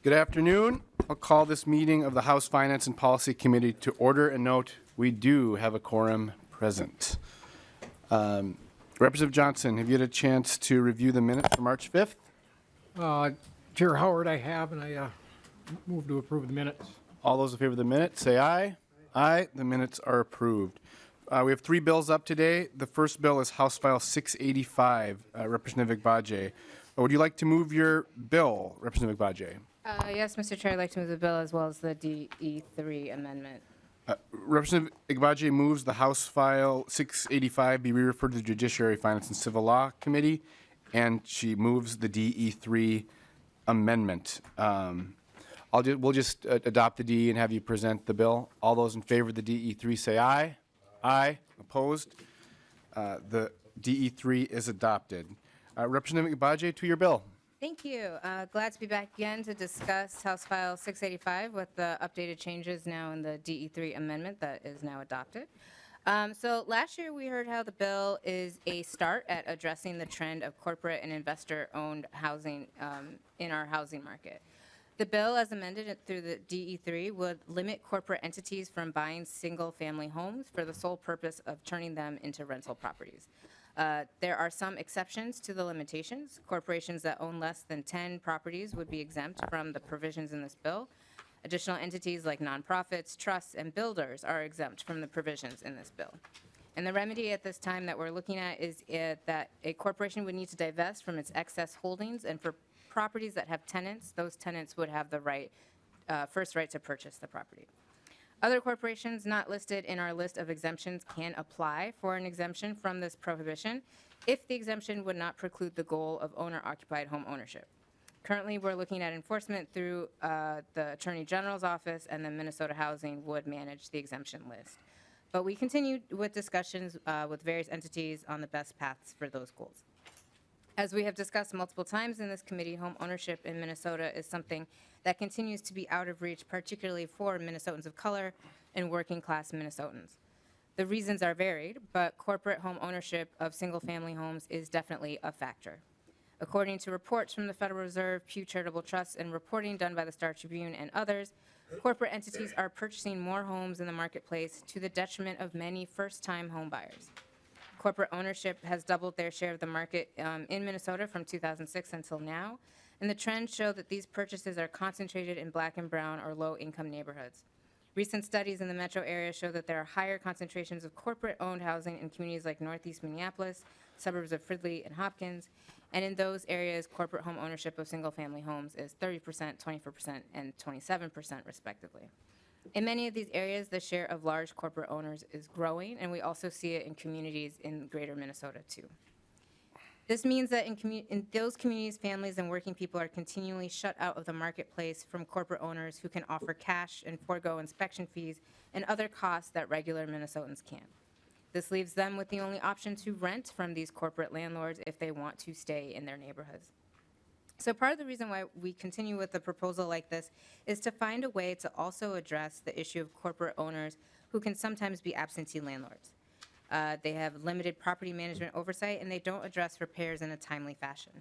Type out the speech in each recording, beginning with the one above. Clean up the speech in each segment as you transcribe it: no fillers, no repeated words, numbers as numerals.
Good afternoon. I'll call this meeting of the House Finance and Policy Committee to order and note we do have a quorum present. Representative Johnson, have you had a chance to review the minutes for March 5th? Chair Howard, I have, and I move to approve the minutes. All those in favor of the minutes, say aye. Aye. The minutes are approved. We have 3 bills up today. The first bill is House File 685, Representative Agbaje. Would you like to move your bill, Representative Agbaje? Yes, Mr. Chair, I'd like to move the bill as well as the DE3 amendment. Representative Agbaje moves the House File 685 be re-referred to the Judiciary, Finance, and Civil Law Committee, and she moves the DE3 amendment. We'll just adopt the DE and have you present the bill. All those in favor of the DE3 say aye. Aye. Opposed? The DE3 is adopted. Representative Agbaje, to your bill. Thank you. Glad to be back again to discuss House File 685 with the updated changes now in the DE3 amendment that is now adopted. So last year we heard how the bill is a start at addressing the trend of corporate and investor-owned housing in our housing market. The bill, as amended through the DE3, would limit corporate entities from buying single-family homes for the sole purpose of turning them into rental properties. There are some exceptions to the limitations. Corporations that own less than 10 properties would be exempt from the provisions in this bill. Additional entities like nonprofits, trusts, and builders are exempt from the provisions in this bill. And the remedy at this time that we're looking at is that a corporation would need to divest from its excess holdings, and for properties that have tenants, those tenants would have the first right to purchase the property. Other corporations not listed in our list of exemptions can apply for an exemption from this prohibition if the exemption would not preclude the goal of owner-occupied home ownership. Currently, we're looking at enforcement through the Attorney General's office, and then Minnesota Housing would manage the exemption list. But we continue with discussions with various entities on the best paths for those goals. As we have discussed multiple times in this committee, home ownership in Minnesota is something that continues to be out of reach, particularly for Minnesotans of color and working class Minnesotans. The reasons are varied, but corporate home ownership of single-family homes is definitely a factor. According to reports from the Federal Reserve, Pew Charitable Trust, and reporting done by the Star Tribune and others, corporate entities are purchasing more homes in the marketplace to the detriment of many first-time home buyers. Corporate ownership has doubled their share of the market in Minnesota from 2006 until now, and the trends show that these purchases are concentrated in black and brown or low-income neighborhoods. Recent studies in the metro area show that there are higher concentrations of corporate-owned housing in communities like Northeast Minneapolis, suburbs of Fridley and Hopkins, and in those areas, corporate home ownership of single-family homes is 30%, 24%, and 27%, respectively. In many of these areas, the share of large corporate owners is growing, and we also see it in communities in greater Minnesota, too. This means that in those communities, families and working people are continually shut out of the marketplace from corporate owners who can offer cash and forego inspection fees and other costs that regular Minnesotans can't. This leaves them with the only option to rent from these corporate landlords if they want to stay in their neighborhoods. So part of the reason why we continue with a proposal like this is to find a way to also address the issue of corporate owners who can sometimes be absentee landlords. They have limited property management oversight, and they don't address repairs in a timely fashion.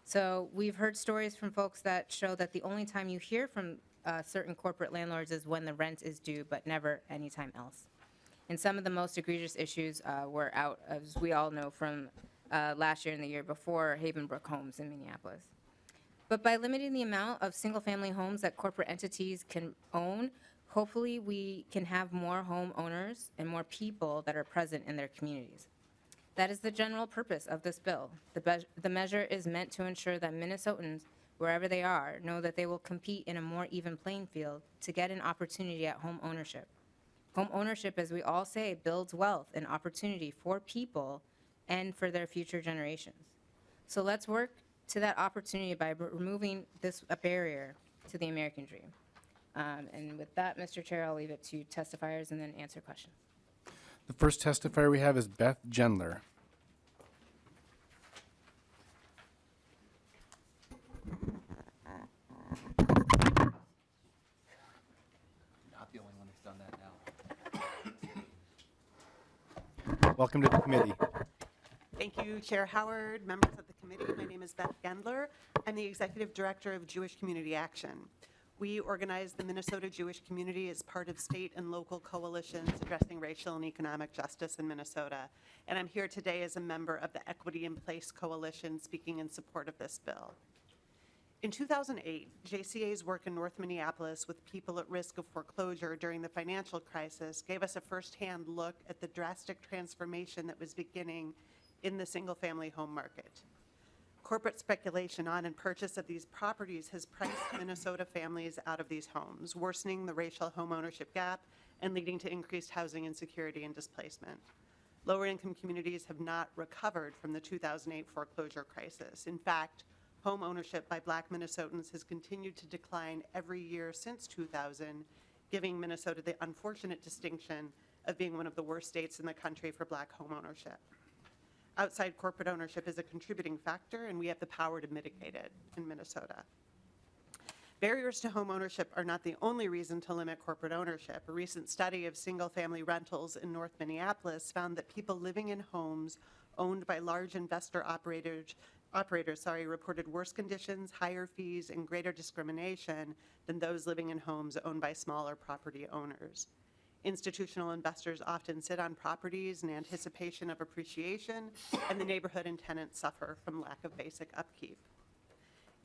So we've heard stories from folks that show that the only time you hear from certain corporate landlords is when the rent is due, but never anytime else. And some of the most egregious issues were out, as we all know, from last year and the year before, Havenbrook Homes in Minneapolis. But by limiting the amount of single-family homes that corporate entities can own, hopefully we can have more homeowners and more people that are present in their communities. That is the general purpose of this bill. The measure is meant to ensure that Minnesotans, wherever they are, know that they will compete in a more even playing field to get an opportunity at home ownership. Home ownership, as we all say, builds wealth and opportunity for people and for their future generations. So let's work to that opportunity by removing a barrier to the American dream. And with that, Mr. Chair, I'll leave it to testifiers and then answer questions. The first testifier we have is Beth Gendler. Not the only one who's done that now. Welcome to the committee. Thank you, Chair Howard, members of the committee. My name is Beth Gendler. I'm the Executive Director of Jewish Community Action. We organize the Minnesota Jewish community as part of state and local coalitions addressing racial and economic justice in Minnesota. And I'm here today as a member of the Equity in Place Coalition speaking in support of this bill. In 2008, JCA's work in North Minneapolis with people at risk of foreclosure during the financial crisis gave us a firsthand look at the drastic transformation that was beginning in the single-family home market. Corporate speculation on and purchase of these properties has priced Minnesota families out of these homes, worsening the racial home ownership gap and leading to increased housing insecurity and displacement. Lower-income communities have not recovered from the 2008 foreclosure crisis. In fact, home ownership by Black Minnesotans has continued to decline every year since 2000, giving Minnesota the unfortunate distinction of being one of the worst states in the country for Black home ownership. Outside corporate ownership is a contributing factor, and we have the power to mitigate it in Minnesota. Barriers to home ownership are not the only reason to limit corporate ownership. A recent study of single-family rentals in North Minneapolis found that people living in homes owned by large investor operators reported worse conditions, higher fees, and greater discrimination than those living in homes owned by smaller property owners. Institutional investors often sit on properties in anticipation of appreciation, and the neighborhood and tenants suffer from lack of basic upkeep.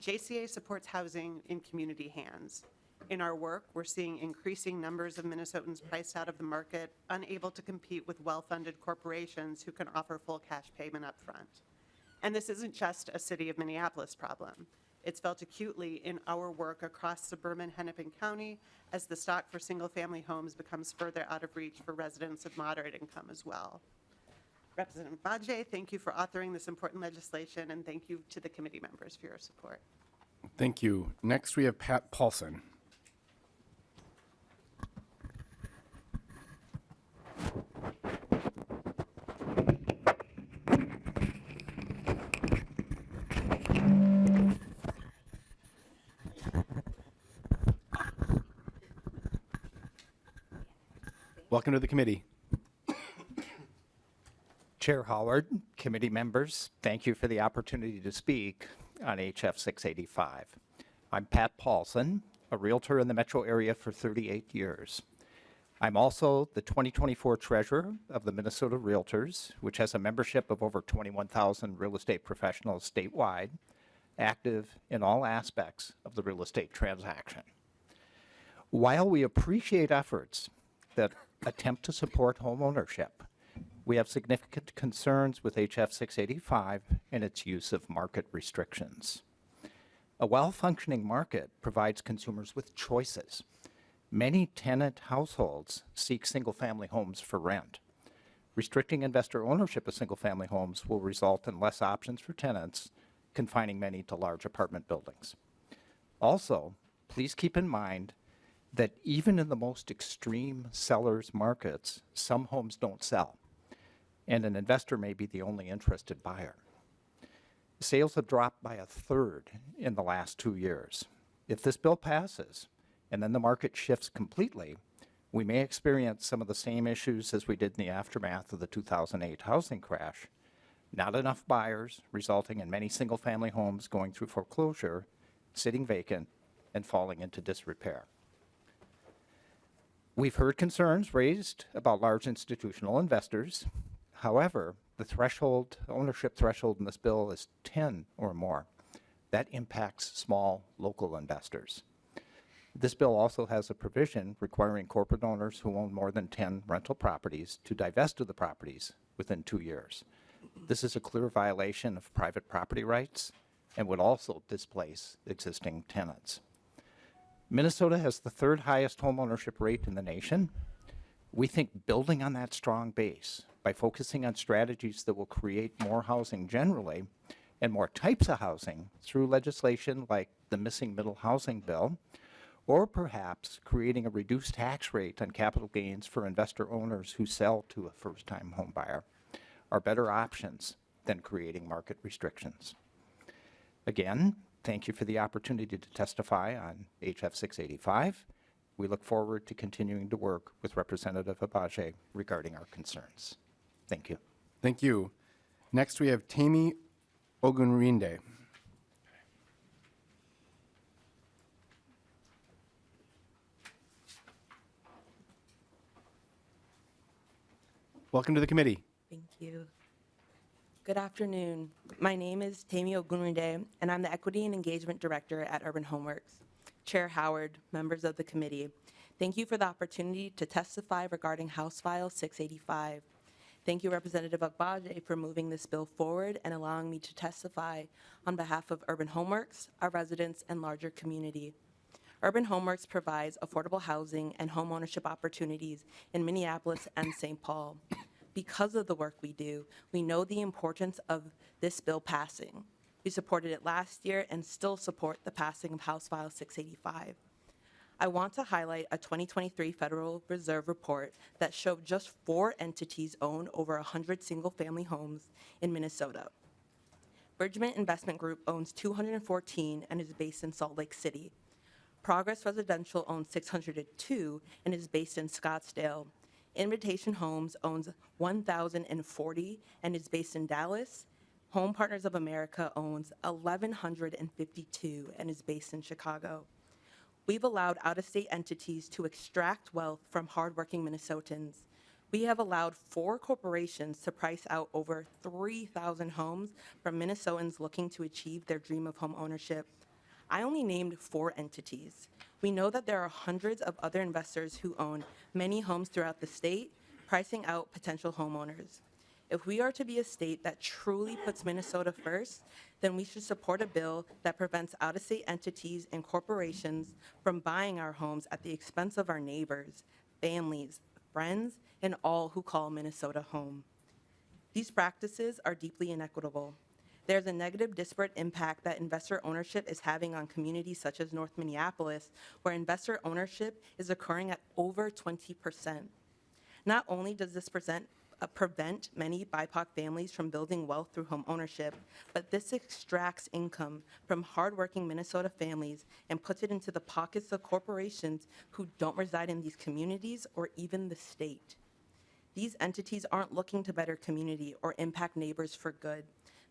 JCA supports housing in community hands. In our work, we're seeing increasing numbers of Minnesotans priced out of the market, unable to compete with well-funded corporations who can offer full cash payment up front. And this isn't just a city of Minneapolis problem. It's felt acutely in our work across suburban Hennepin County as the stock for single-family homes becomes further out of reach for residents of moderate income as well. Representative Agbaje, thank you for authoring this important legislation, and thank you to the committee members for your support. Thank you. Next, we have Pat Paulson. Welcome to the committee. Chair Howard, committee members, thank you for the opportunity to speak on HF 685. I'm Pat Paulson, a realtor in the metro area for 38 years. I'm also the 2024 treasurer of the Minnesota Realtors, which has a membership of over 21,000 real estate professionals statewide, active in all aspects of the real estate transaction. While we appreciate efforts that attempt to support home ownership, we have significant concerns with HF 685 and its use of market restrictions. A well-functioning market provides consumers with choices. Many tenant households seek single-family homes for rent. Restricting investor ownership of single-family homes will result in less options for tenants, confining many to large apartment buildings. Also, please keep in mind that even in the most extreme sellers markets, some homes don't sell, and an investor may be the only interested buyer. Sales have dropped by a third in the last 2 years. If this bill passes and then the market shifts completely, we may experience some of the same issues as we did in the aftermath of the 2008 housing crash. Not enough buyers, resulting in many single-family homes going through foreclosure, sitting vacant, and falling into disrepair. We've heard concerns raised about large institutional investors. However, the ownership threshold in this bill is 10 or more. That impacts small local investors. This bill also has a provision requiring corporate owners who own more than 10 rental properties to divest of the properties within 2 years. This is a clear violation of private property rights and would also displace existing tenants. Minnesota has the third highest home ownership rate in the nation. We think building on that strong base by focusing on strategies that will create more housing generally and more types of housing through legislation like the Missing Middle Housing Bill, or perhaps creating a reduced tax rate on capital gains for investor owners who sell to a first-time home buyer, are better options than creating market restrictions. Again, thank you for the opportunity to testify on HF 685. We look forward to continuing to work with Representative Agbaje regarding our concerns. Thank you. Thank you. Next, we have Tammy Ogunrinde. Welcome to the committee. Thank you. Good afternoon. My name is Tammy Ogunrinde, and I'm the Equity and Engagement Director at Urban Homeworks. Chair Howard, members of the committee, thank you for the opportunity to testify regarding House File 685. Thank you, Representative Agbaje, for moving this bill forward and allowing me to testify on behalf of Urban Homeworks, our residents, and larger community. Urban Homeworks provides affordable housing and homeownership opportunities in Minneapolis and St. Paul. Because of the work we do, we know the importance of this bill passing. We supported it last year and still support the passing of House File 685. I want to highlight a 2023 Federal Reserve report that showed just 4 entities own over 100 single-family homes in Minnesota. Bridgman Investment Group owns 214 and is based in Salt Lake City. Progress Residential owns 602 and is based in Scottsdale. Invitation Homes owns 1,040 and is based in Dallas. Home Partners of America owns 1,152 and is based in Chicago. We've allowed out-of-state entities to extract wealth from hardworking Minnesotans. We have allowed 4 corporations to price out over 3,000 homes from Minnesotans looking to achieve their dream of home ownership. I only named 4 entities. We know that there are hundreds of other investors who own many homes throughout the state, pricing out potential homeowners. If we are to be a state that truly puts Minnesota first, then we should support a bill that prevents out-of-state entities and corporations from buying our homes at the expense of our neighbors, families, friends, and all who call Minnesota home. These practices are deeply inequitable. There's a negative disparate impact that investor ownership is having on communities such as North Minneapolis, where investor ownership is occurring at over 20%. Not only does this prevent many BIPOC families from building wealth through home ownership, but this extracts income from hardworking Minnesota families and puts it into the pockets of corporations who don't reside in these communities or even the state. These entities aren't looking to better community or impact neighbors for good.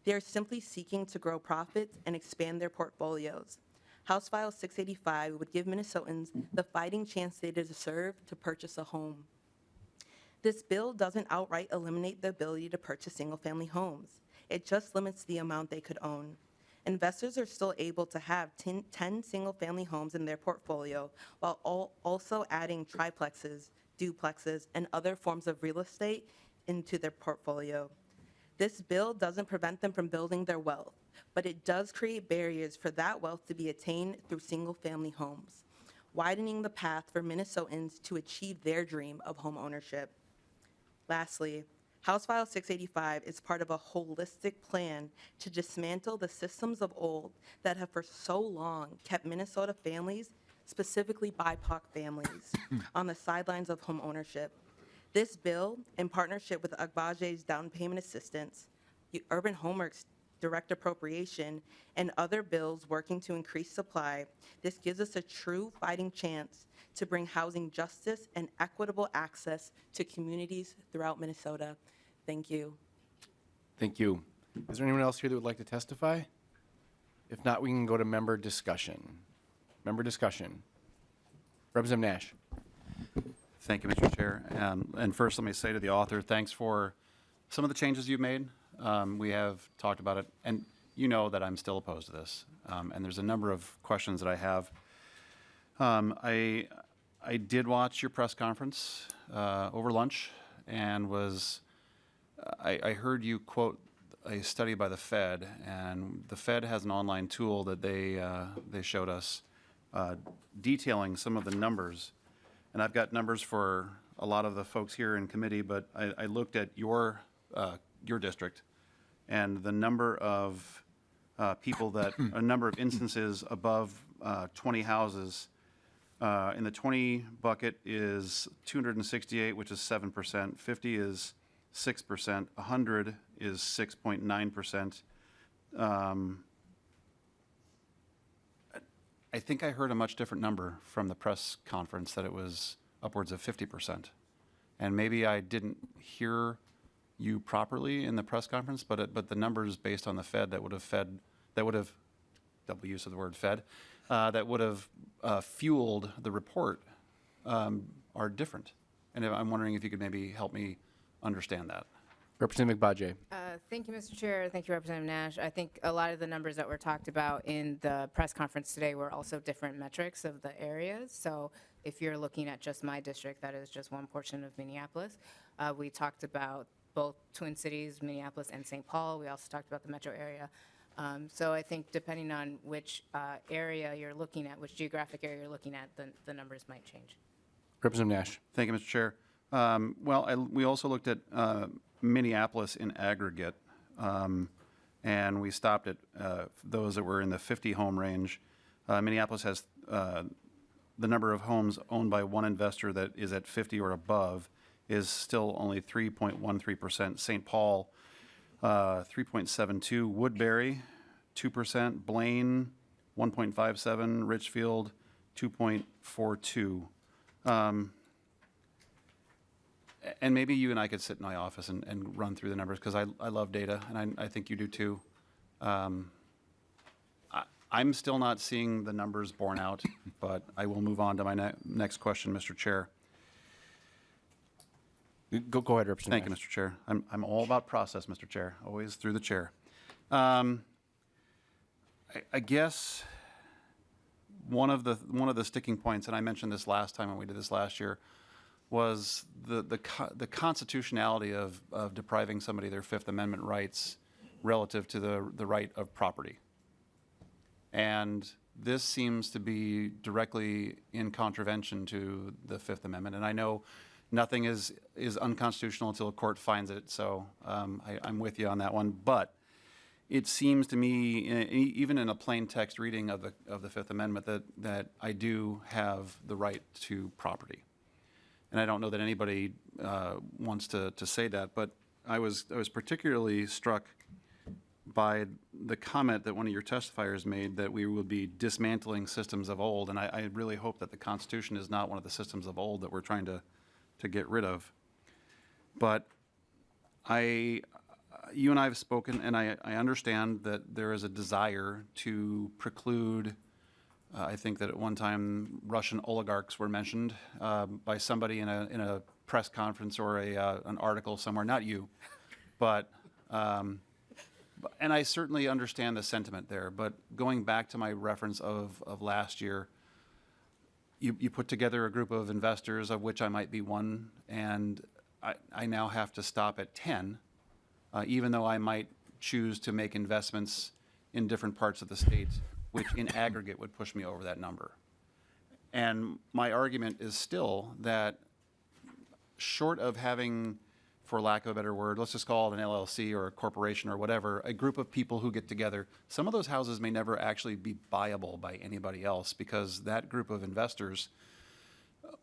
They are simply seeking to grow profits and expand their portfolios. House File 685 would give Minnesotans the fighting chance they deserve to purchase a home. This bill doesn't outright eliminate the ability to purchase single-family homes. It just limits the amount they could own. Investors are still able to have 10 single-family homes in their portfolio while also adding triplexes, duplexes, and other forms of real estate into their portfolio. This bill doesn't prevent them from building their wealth, but it does create barriers for that wealth to be attained through single-family homes, widening the path for Minnesotans to achieve their dream of home ownership. Lastly, House File 685 is part of a holistic plan to dismantle the systems of old that have for so long kept Minnesota families, specifically BIPOC families, on the sidelines of home ownership. This bill, in partnership with Agbaje's down payment assistance, the Urban Homeworks direct appropriation, and other bills working to increase supply, this gives us a true fighting chance to bring housing justice and equitable access to communities throughout Minnesota. Thank you. Thank you. Is there anyone else here that would like to testify? If not, we can go to member discussion. Member discussion. Representative Nash. Thank you, Mr. Chair. And first, let me say to the author, thanks for some of the changes you've made. We have talked about it, and you know that I'm still opposed to this. And there's a number of questions that I have. I did watch your press conference over lunch, and I heard you quote a study by the Fed, and the Fed has an online tool that they showed us detailing some of the numbers. And I've got numbers for a lot of the folks here in committee, but I looked at your district, and the number of people that, a number of instances above 20 houses in the 20 bucket is 268, which is 7%, 50 is 6%, 100 is 6.9%. I think I heard a much different number from the press conference, that it was upwards of 50%. And maybe I didn't hear you properly in the press conference, but the numbers based on the Fed that would have, double use of the word Fed, that would have fueled the report are different. And I'm wondering if you could maybe help me understand that. Representative Agbaje. Thank you, Mr. Chair. Thank you, Representative Nash. I think a lot of the numbers that were talked about in the press conference today were also different metrics of the areas. So if you're looking at just my district, that is just one portion of Minneapolis. We talked about both Twin Cities, Minneapolis, and St. Paul. We also talked about the metro area. So I think depending on which area you're looking at, which geographic area you're looking at, the numbers might change. Representative Nash. Thank you, Mr. Chair. We also looked at Minneapolis in aggregate, and we stopped at those that were in the 50 home range. Minneapolis has the number of homes owned by one investor that is at 50 or above is still only 3.13%. St. Paul, 3.72%. Woodbury, 2%. Blaine, 1.57%. Richfield, 2.42%. And maybe you and I could sit in my office and run through the numbers, because I love data, and I think you do too. I'm still not seeing the numbers borne out, but I will move on to my next question, Mr. Chair. Go ahead, Representative Thank you, Nash. Mr. Chair. I'm all about process, Mr. Chair, always through the chair. I guess one of the sticking points, and I mentioned this last time when we did this last year, was the constitutionality of depriving somebody their Fifth Amendment rights relative to the right of property. And this seems to be directly in contravention to the Fifth Amendment. And I know nothing is unconstitutional until a court finds it, so I'm with you on that one. But it seems to me, even in a plain text reading of the Fifth Amendment, that I do have the right to property. And I don't know that anybody wants to say that, but I was particularly struck by the comment that one of your testifiers made that we would be dismantling systems of old, and I really hope that the Constitution is not one of the systems of old that we're trying to get rid of. But you and I have spoken, and I understand that there is a desire to preclude. I think that at one time Russian oligarchs were mentioned by somebody in a press conference or an article somewhere. Not you, but and I certainly understand the sentiment there. But going back to my reference of last year, you put together a group of investors, of which I might be one, and I now have to stop at 10, even though I might choose to make investments in different parts of the state, which in aggregate would push me over that number. And my argument is still that short of having, for lack of a better word, let's just call it an LLC or a corporation or whatever, a group of people who get together, some of those houses may never actually be buyable by anybody else, because that group of investors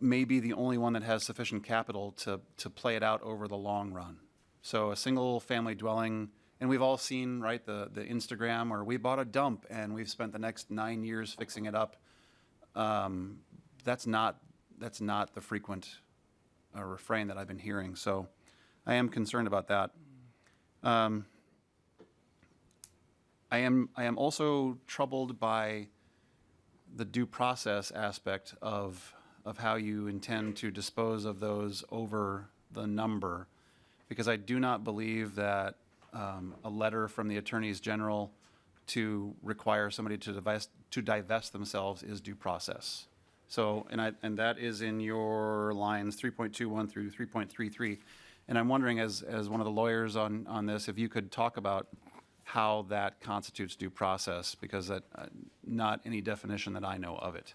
may be the only one that has sufficient capital to play it out over the long run. So a single family dwelling, and we've all seen, right, the Instagram, or we bought a dump and we've spent the next 9 years fixing it up. That's not the frequent refrain that I've been hearing. So I am concerned about that. I am also troubled by the due process aspect of how you intend to dispose of those over the number, because I do not believe that a letter from the attorneys general to require somebody to divest themselves is due process. So, and that is in your lines 3.21 through 3.33. And I'm wondering, as one of the lawyers on this, if you could talk about how that constitutes due process, because that not any definition that I know of it.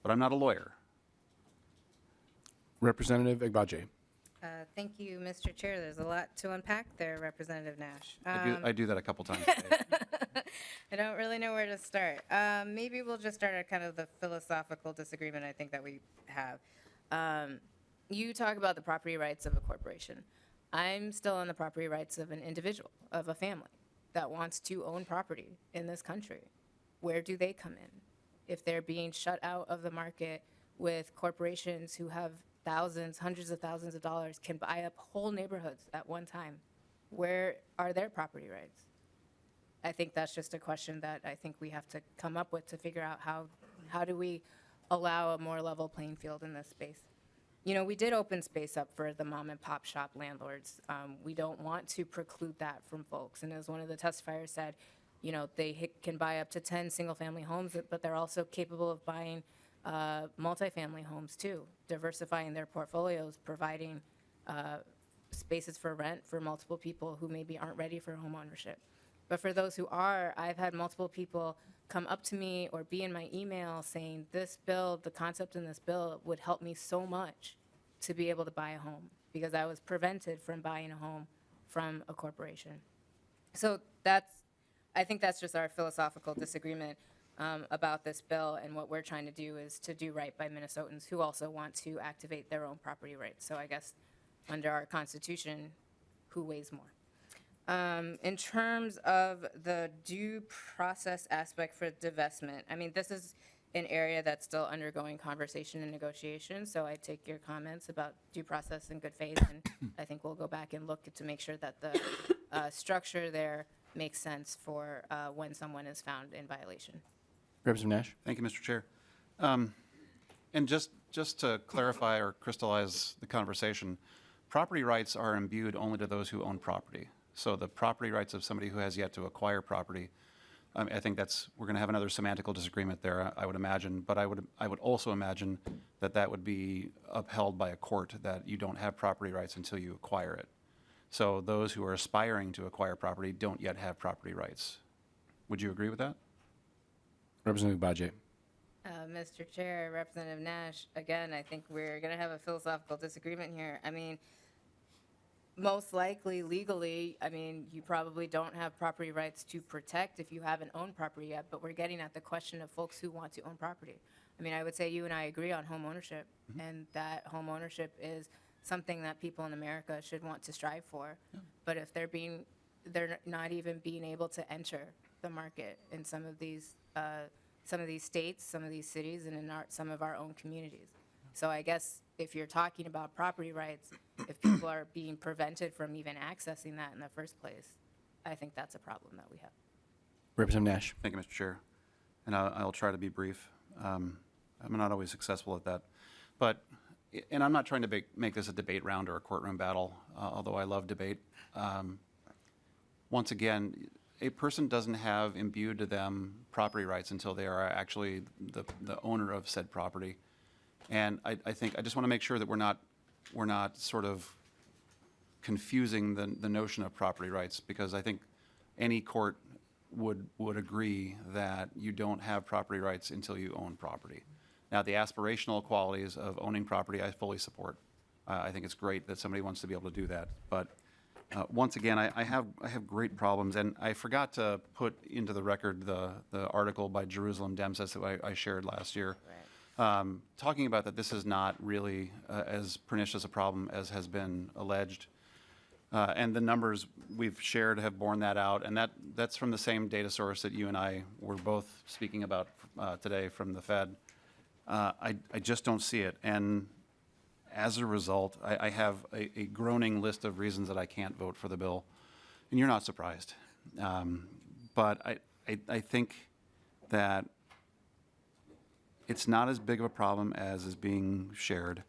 But I'm not a lawyer. Representative Agbaje. Thank you, Mr. Chair. There's a lot to unpack there, Representative Nash. I do that a couple times a day. I don't really know where to start. Maybe we'll just start at kind of the philosophical disagreement I think that we have. You talk about the property rights of a corporation. I'm still on the property rights of an individual, of a family that wants to own property in this country. Where do they come in? If they're being shut out of the market with corporations who have thousands, hundreds of thousands of dollars, can buy up whole neighborhoods at one time, where are their property rights? I think that's just a question that I think we have to come up with to figure out how do we allow a more level playing field in this space. we did open space up for the mom and pop shop landlords. We don't want to preclude that from folks. And as one of the testifiers said, they can buy up to 10 single-family homes, but they're also capable of buying multifamily homes too, diversifying their portfolios, providing spaces for rent for multiple people who maybe aren't ready for home ownership. But for those who are, I've had multiple people come up to me or be in my email saying, this bill, the concept in this bill would help me so much to be able to buy a home because I was prevented from buying a home from a corporation. So I think that's just our philosophical disagreement about this bill, and what we're trying to do is to do right by Minnesotans who also want to activate their own property rights. So I guess under our Constitution, who weighs more? In terms of the due process aspect for divestment, I mean, this is an area that's still undergoing conversation and negotiation, so I take your comments about due process in good faith, and I think we'll go back and look to make sure that the structure there makes sense for when someone is found in violation. Representative Nash? Thank you, Mr. Chair. And just to clarify or crystallize the conversation, property rights are imbued only to those who own property. So the property rights of somebody who has yet to acquire property, I think we're going to have another semantical disagreement there, I would imagine. But I would also imagine that would be upheld by a court, that you don't have property rights until you acquire it. So those who are aspiring to acquire property don't yet have property rights. Would you agree with that? Representative Agbaje? Mr. Chair, Representative Nash, again, I think we're going to have a philosophical disagreement here. I mean, most likely legally, I mean, you probably don't have property rights to protect if you haven't owned property yet, but we're getting at the question of folks who want to own property. I mean, I would say you and I agree on home ownership, and that home ownership is something that people in America should want to strive for. But if they're not even being able to enter the market in some of these states, some of these cities, and in some of our own communities. So I guess if you're talking about property rights, if people are being prevented from even accessing that in the first place, I think that's a problem that we have. Representative Nash? Thank you, Mr. Chair. And I'll try to be brief. I'm not always successful at that. And I'm not trying to make this a debate round or a courtroom battle, although I love debate. Once again, a person doesn't have imbued to them property rights until they are actually the owner of said property. And I think I just want to make sure that we're not sort of confusing the notion of property rights, because I think any court would agree that you don't have property rights until you own property. Now, the aspirational qualities of owning property, I fully support. I think it's great that somebody wants to be able to do that. But once again, I have great problems, and I forgot to put into the record the article by Jerusalem Demses that I shared last year, talking about that this is not really as pernicious a problem as has been alleged. And the numbers we've shared have borne that out, and that's from the same data source that you and I were both speaking about today from the Fed. I just don't see it, and as a result, I have a groaning list of reasons that I can't vote for the bill, and you're not surprised. But I think that it's not as big of a problem as is being shared,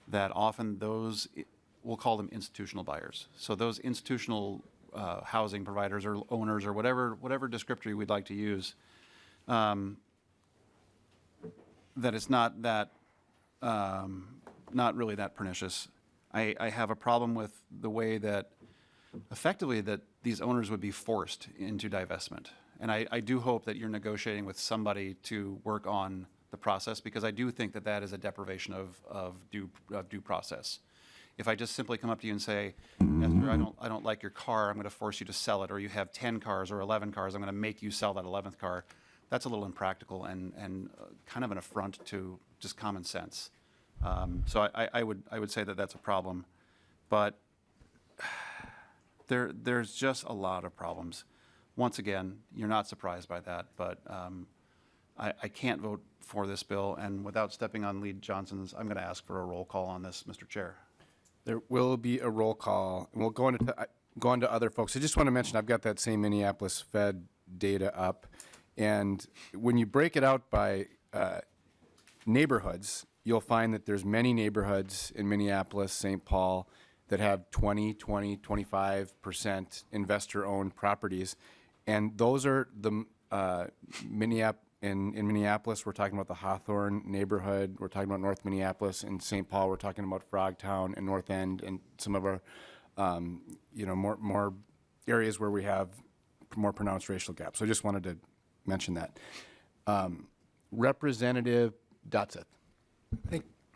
that often those, we'll call them institutional buyers. So those institutional housing providers or owners or whatever descriptor we'd like to use, that it's not that, not really that pernicious. I have a problem with the way that effectively that these owners would be forced into divestment. And I do hope that you're negotiating with somebody to work on the process, because I do think that is a deprivation of due process. If I just simply come up to you and say, Esther, I don't like your car, I'm going to force you to sell it, or you have 10 cars or 11 cars, I'm going to make you sell that 11th car, that's a little impractical and kind of an affront to just common sense. So I would say that that's a problem. But there's just a lot of problems. Once again, you're not surprised by that, but I can't vote for this bill, and without stepping on Lead Johnson's, I'm going to ask for a roll call on this, Mr. Chair. There will be a roll call, and we'll go on to other folks. I just want to mention, I've got that same Minneapolis Fed data up, and when you break it out by neighborhoods, you'll find that there's many neighborhoods in Minneapolis, St. Paul, that have 25% investor-owned properties. And those are the, in Minneapolis, we're talking about the Hawthorne neighborhood, we're talking about North Minneapolis. In St. Paul, we're talking about Frogtown and North End and some of our, more areas where we have more pronounced racial gaps. So I just wanted to mention that. Representative Dotseth.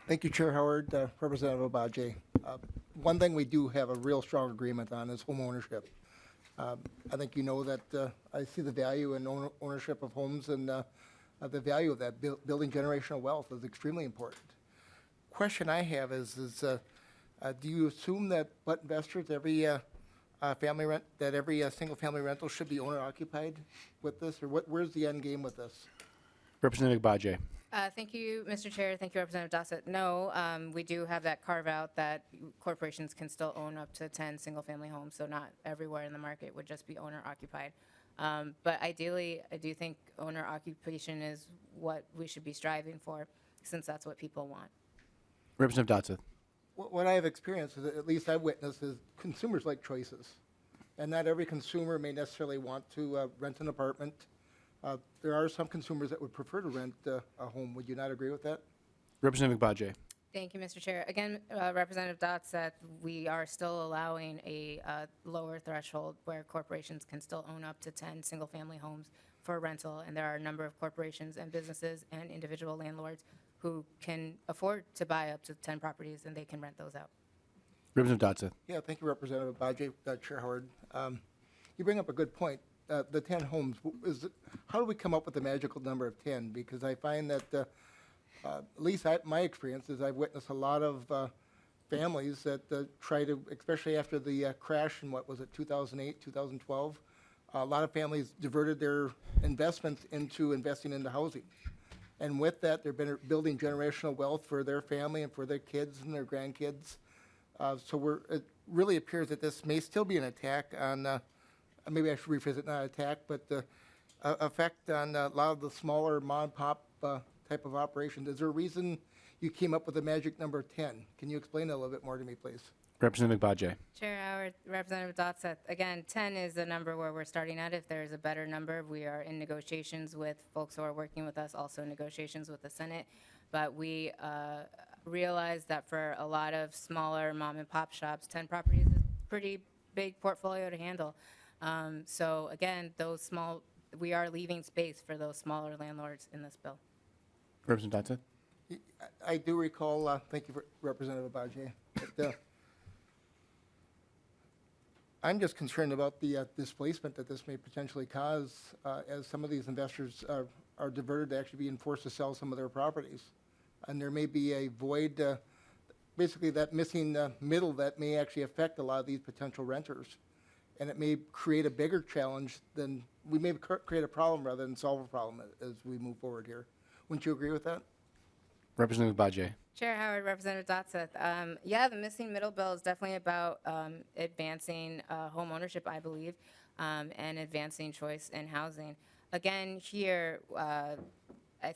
Thank you, Chair Howard, Representative Agbaje. One thing we do have a real strong agreement on is home ownership. I think you know that I see the value in ownership of homes, and the value of that building generational wealth is extremely important. Question I have is do you assume that investors, every every single family rental should be owner occupied with this, or where's the end game with this? Representative Agbaje. Thank you, Mr. Chair. Thank you, Representative Dossett. No, we do have that carve out that corporations can still own up to 10 single-family homes, so not everywhere in the market would just be owner occupied. But ideally, I do think owner occupation is what we should be striving for, since that's what people want. Representative Dotseth. What I have experienced, at least I've witnessed, is consumers like choices. And not every consumer may necessarily want to rent an apartment. There are some consumers that would prefer to rent a home. Would you not agree with that? Representative Agbaje. Thank you, Mr. Chair. Again, Representative Dotseth, we are still allowing a lower threshold where corporations can still own up to 10 single-family homes for rental, and there are a number of corporations and businesses and individual landlords who can afford to buy up to 10 properties, and they can rent those out. Representative Dotseth. Yeah, thank you, Representative Agbaje, Chair Howard. You bring up a good point. The 10 homes, how do we come up with the magical number of 10? Because I find that, at least my experience is I've witnessed a lot of families that try to, especially after the crash in, 2008, 2012, a lot of families diverted their investments into investing into housing. And with that, they've been building generational wealth for their family and for their kids and their grandkids. So it really appears that this may still be an attack on maybe I should rephrase it, not attack, but effect on a lot of the smaller mom-and-pop type of operations. Is there a reason you came up with the magic number 10? Can you explain that a little bit more to me, please? Representative Agbaje. Chair Howard, Representative Dotseth, again, 10 is the number where we're starting at. If there's a better number, we are in negotiations with folks who are working with us, also in negotiations with the Senate. But we realize that for a lot of smaller mom-and-pop shops, 10 properties is a pretty big portfolio to handle. So again, we are leaving space for those smaller landlords in this bill. Representative Dotseth. I do recall, thank you, Representative Agbaje. I'm just concerned about the displacement that this may potentially cause as some of these investors are diverted to actually being forced to sell some of their properties. And there may be a void, basically that missing middle that may actually affect a lot of these potential renters. And it may create a bigger challenge than, we may create a problem rather than solve a problem as we move forward here. Wouldn't you agree with that? Representative Agbaje. Chair Howard, Representative Dotseth. Yeah, the missing middle bill is definitely about advancing home ownership, I believe, and advancing choice in housing. Again, here, I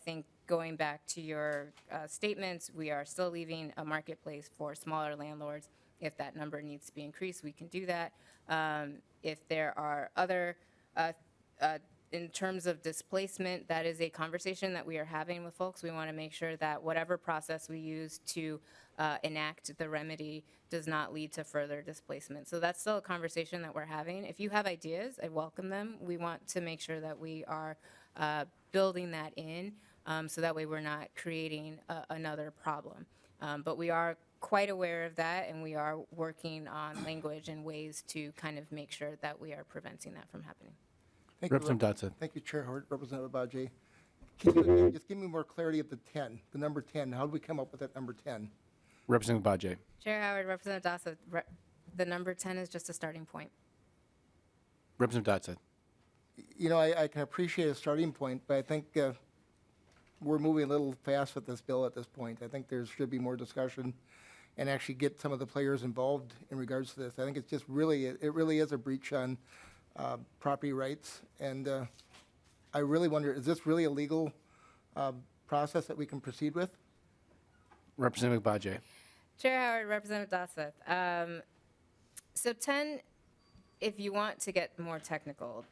think going back to your statements, we are still leaving a marketplace for smaller landlords. If that number needs to be increased, we can do that. If there are other, in terms of displacement, that is a conversation that we are having with folks. We want to make sure that whatever process we use to enact the remedy does not lead to further displacement. So that's still a conversation that we're having. If you have ideas, I welcome them. We want to make sure that we are building that in so that way we're not creating another problem. But we are quite aware of that, and we are working on language and ways to kind of make sure that we are preventing that from happening. Thank Representative Dotseth. Thank you, Chair Howard. Representative Agbaje. Can you just give me more clarity of the 10, the number 10? How did we come up with that number 10? Representative Agbaje. Chair Howard, Representative Dossett, the number 10 is just a starting point. Representative Dotseth. You know, I can appreciate a starting point, but I think we're moving a little fast with this bill at this point. I think there should be more discussion and actually get some of the players involved in regards to this. I think it's just really, it really is a breach on property rights. And I really wonder, is this really a legal process that we can proceed with? Representative Agbaje. Chair Howard, Representative Dosseth. So 10, if you want to get more technical,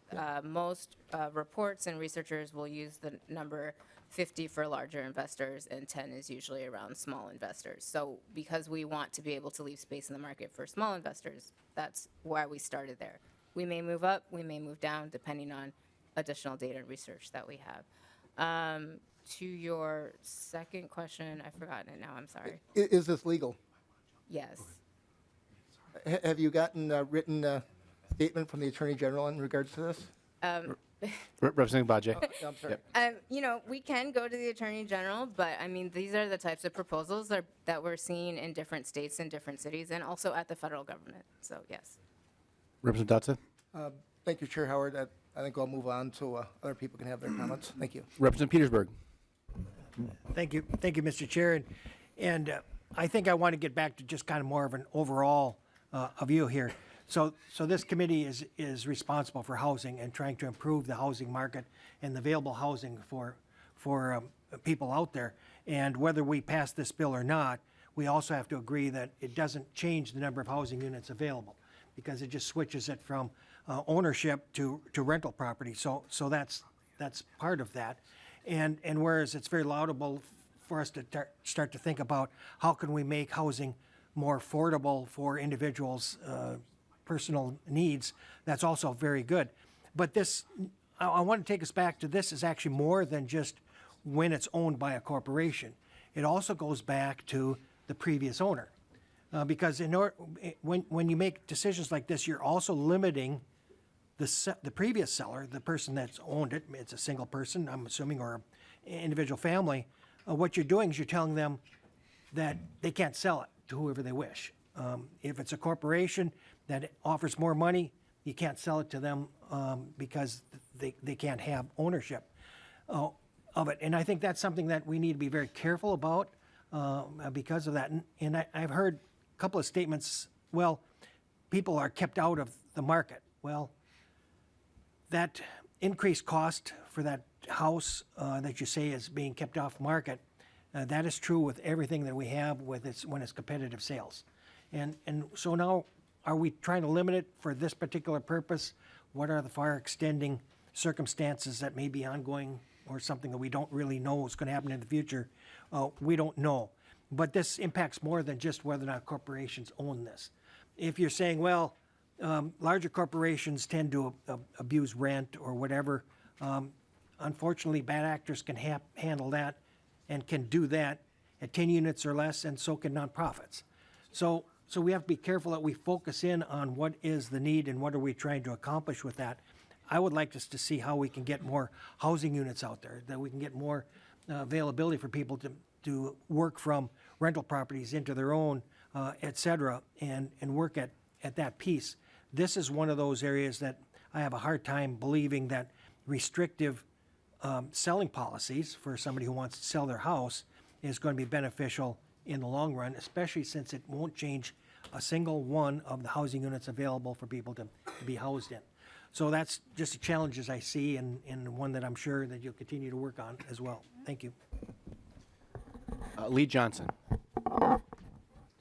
most reports and researchers will use the number 50 for larger investors, and 10 is usually around small investors. So because we want to be able to leave space in the market for small investors, that's why we started there. We may move up, we may move down, depending on additional data and research that we have. To your second question, I've forgotten it now, I'm sorry. Is this legal? Yes. Have you gotten a written statement from the Attorney General in regards to this? Representative Agbaje. I'm sorry. You know, we can go to the Attorney General, but I mean, these are the types of proposals that we're seeing in different states and different cities, and also at the federal government. So, yes. Representative Dosseth. Thank you, Chair Howard. I think I'll move on so other people can have their comments. Thank you. Representative Petersburg. Thank you, Mr. Chair. And I think I want to get back to just kind of more of an overall view here. So this committee is responsible for housing and trying to improve the housing market and the available housing for people out there. And whether we pass this bill or not, we also have to agree that it doesn't change the number of housing units available, because it just switches it from ownership to rental property. So that's part of that. And whereas it's very laudable for us to start to think about how can we make housing more affordable for individuals' personal needs, that's also very good. But this, I want to take us back to, this is actually more than just when it's owned by a corporation. It also goes back to the previous owner. Because when you make decisions like this, you're also limiting the previous seller, the person that's owned it. It's a single person, I'm assuming, or an individual family. What you're doing is you're telling them that they can't sell it to whoever they wish. If it's a corporation that offers more money, you can't sell it to them because they can't have ownership of it. And I think that's something that we need to be very careful about because of that. And I've heard a couple of statements, well, people are kept out of the market. Well, that increased cost for that house that you say is being kept off market, that is true with everything that we have when it's competitive sales. And so now, are we trying to limit it for this particular purpose? What are the far extending circumstances that may be ongoing, or something that we don't really know is going to happen in the future? We don't know. But this impacts more than just whether or not corporations own this. If you're saying, well, larger corporations tend to abuse rent or whatever, unfortunately, bad actors can handle that and can do that at 10 units or less, and so can nonprofits. So we have to be careful that we focus in on what is the need and what are we trying to accomplish with that. I would like us to see how we can get more housing units out there, that we can get more availability for people to work from rental properties into their own, et cetera, and work at that piece. This is one of those areas that I have a hard time believing that restrictive selling policies for somebody who wants to sell their house is going to be beneficial in the long run, especially since it won't change a single one of the housing units available for people to be housed in. So that's just the challenges I see, and one that I'm sure that you'll continue to work on as well. Thank you. Lee Johnson.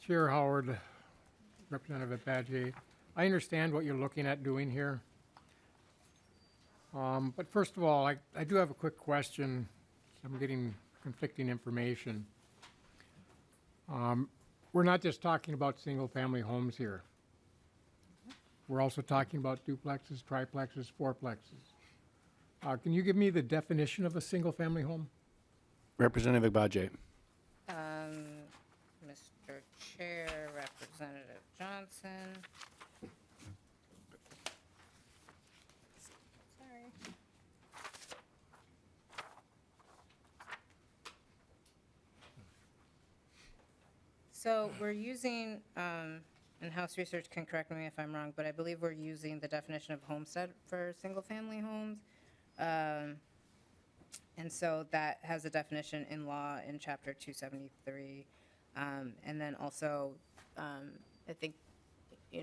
Chair Howard, Representative Agbaje, I understand what you're looking at doing here. But first of all, I do have a quick question. I'm getting conflicting information. We're not just talking about single-family homes here. We're also talking about duplexes, triplexes, fourplexes. Can you give me the definition of a single-family home? Representative Agbaje. Mr. Chair, Representative Johnson. Sorry. So we're using, and House Research can correct me if I'm wrong, but I believe we're using the definition of homestead for single-family homes. And so that has a definition in law in Chapter 273. And then also, I think,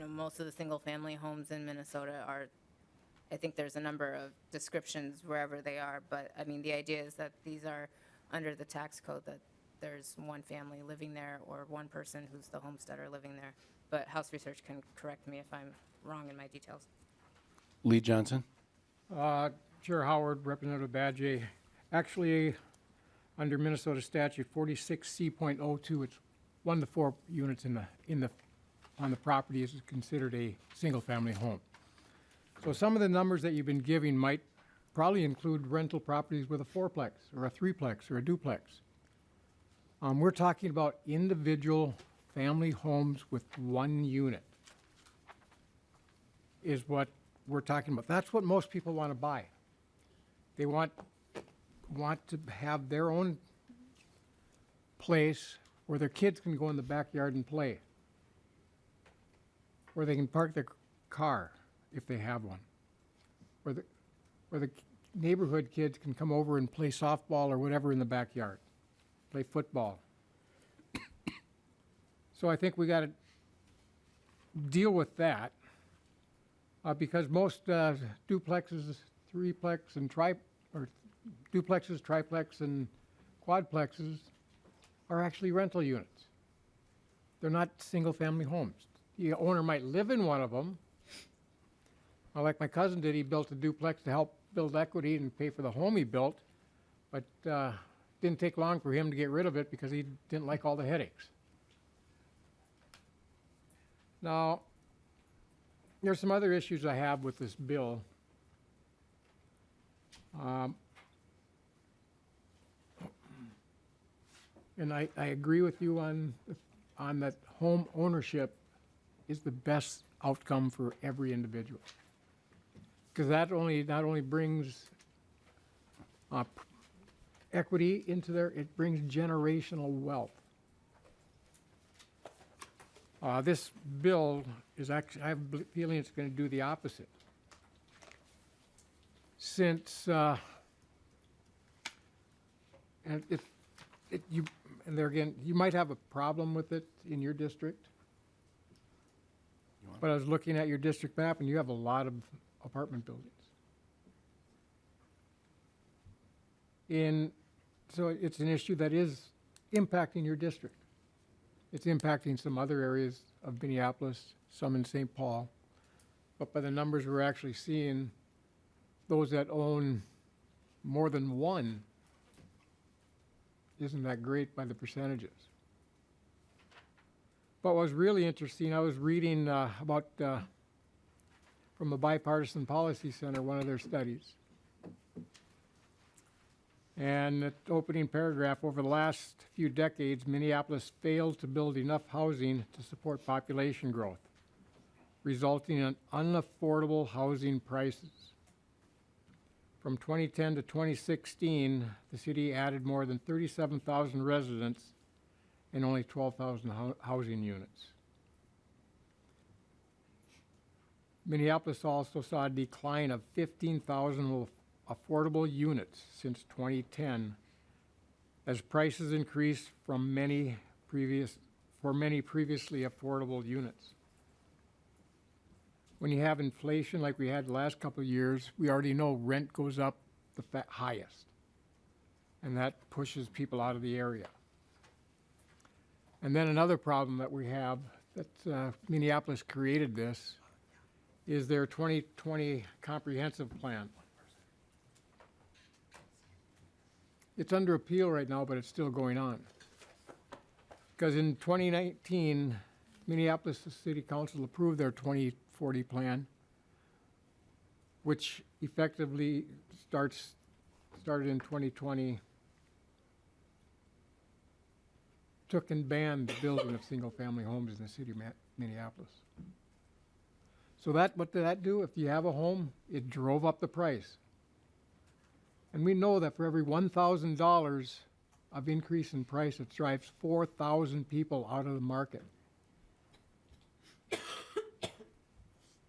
most of the single-family homes in Minnesota are, I think there's a number of descriptions wherever they are, but I mean, the idea is that these are under the tax code, there's one family living there or one person who's the homesteader living there. But House Research can correct me if I'm wrong in my details. Lee Johnson? Chair Howard, Representative Agbaje. Actually, under Minnesota statute 46C.02, it's 1 to 4 units on the property is considered a single-family home. So some of the numbers that you've been giving might probably include rental properties with a fourplex or a threeplex or a duplex. We're talking about individual family homes with 1 unit is what we're talking about. That's what most people want to buy. They want to have their own place where their kids can go in the backyard and play, where they can park their car if they have one, where the neighborhood kids can come over and play softball or whatever in the backyard, play football. So I think we got to deal with that because most duplexes, threeplex, and duplexes, triplex, and quadplexes are actually rental units. They're not single-family homes. The owner might live in one of them. Like my cousin did, he built a duplex to help build equity and pay for the home he built, but didn't take long for him to get rid of it because he didn't like all the headaches. Now, there's some other issues I have with this bill. And I agree with you on that home ownership is the best outcome for every individual. Because that not only brings equity into there, it brings generational wealth. This bill is actually, I have a feeling it's going to do the opposite. Since, and there again, you might have a problem with it in your district. But I was looking at your district map and you have a lot of apartment buildings. So it's an issue that is impacting your district. It's impacting some other areas of Minneapolis, some in St. Paul. But by the numbers we're actually seeing, those that own more than one isn't that great by the percentages. But what was really interesting, I was reading about from the Bipartisan Policy Center, one of their studies. And the opening paragraph, over the last few decades, Minneapolis failed to build enough housing to support population growth, resulting in unaffordable housing prices. From 2010 to 2016, the city added more than 37,000 residents and only 12,000 housing units. Minneapolis also saw a decline of 15,000 affordable units since 2010 as prices increased for many previously affordable units. When you have inflation like we had the last couple of years, we already know rent goes up the highest, and that pushes people out of the area. And then another problem that we have that Minneapolis created this is their 2020 comprehensive plan. It's under appeal right now, but it's still going on. Because in 2019, Minneapolis City Council approved their 2040 plan, which effectively started in 2020, took and banned the building of single-family homes in the city of Minneapolis. So what did that do? If you have a home, it drove up the price. And we know that for every $1,000 of increase in price, it drives 4,000 people out of the market.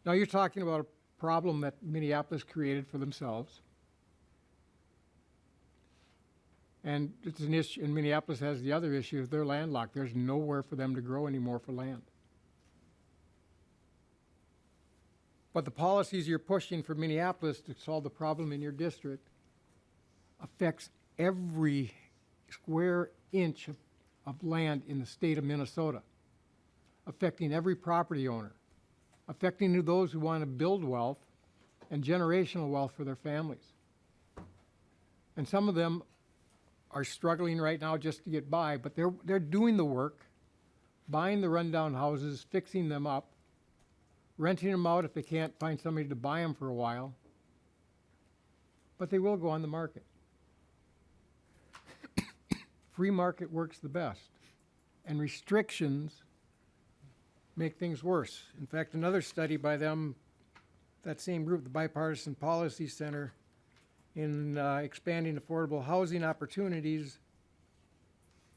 Now you're talking about a problem that Minneapolis created for themselves. And it's an issue, and Minneapolis has the other issue of they're landlocked. There's nowhere for them to grow anymore for land. But the policies you're pushing for Minneapolis to solve the problem in your district affects every square inch of of land in the state of Minnesota, affecting every property owner, affecting those who want to build wealth and generational wealth for their families. And some of them are struggling right now just to get by, but they're doing the work, buying the rundown houses, fixing them up, renting them out if they can't find somebody to buy them for a while, but they will go on the market. Free market works the best, and restrictions make things worse. In fact, another study by them, that same group, the Bipartisan Policy Center, in expanding affordable housing opportunities,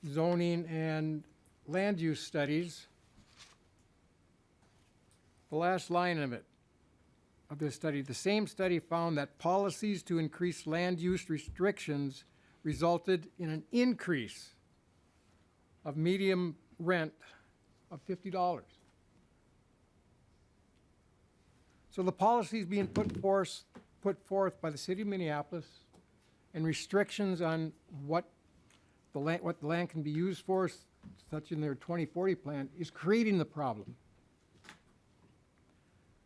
zoning, and land use studies, the last line of this study, the same study found that policies to increase land use restrictions resulted in an increase of median rent of $50. So the policies being put forth by the city of Minneapolis and restrictions on what the land can be used for, such in their 2040 plan, is creating the problem.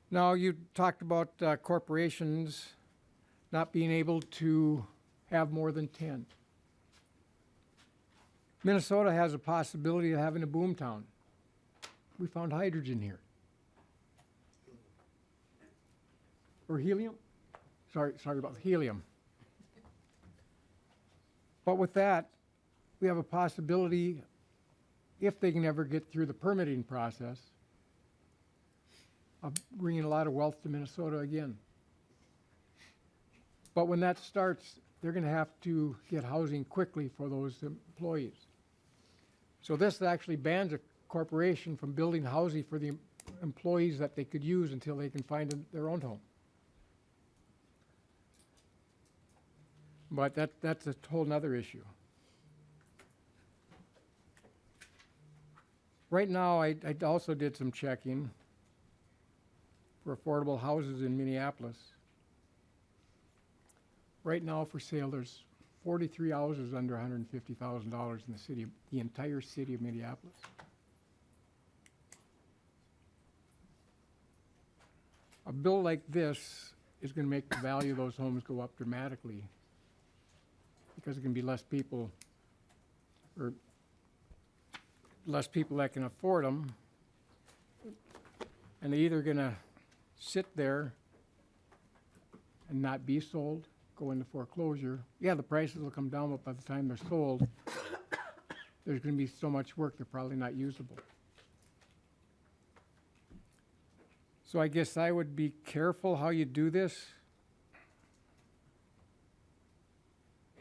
Now, you talked about corporations not being able to have more than 10. Minnesota has a possibility of having a boom town. We found hydrogen here. Or helium? Sorry about helium. But with that, we have a possibility, if they can ever get through the permitting process, of bringing a lot of wealth to Minnesota again. But when that starts, they're going to have to get housing quickly for those employees. So this actually bans a corporation from building housing for the employees that they could use until they can find their own home. But that's a whole nother issue. Right now, I also did some checking for affordable houses in Minneapolis. Right now for sale, there's 43 houses under $150,000 in the city, the entire city of Minneapolis. A bill like this is going to make the value of those homes go up dramatically, because there can be less people, or less people that can afford them, and they're either going to sit there and not be sold, go into foreclosure. Yeah, the prices will come down, but by the time they're sold, there's going to be so much work they're probably not usable. So I guess I would be careful how you do this.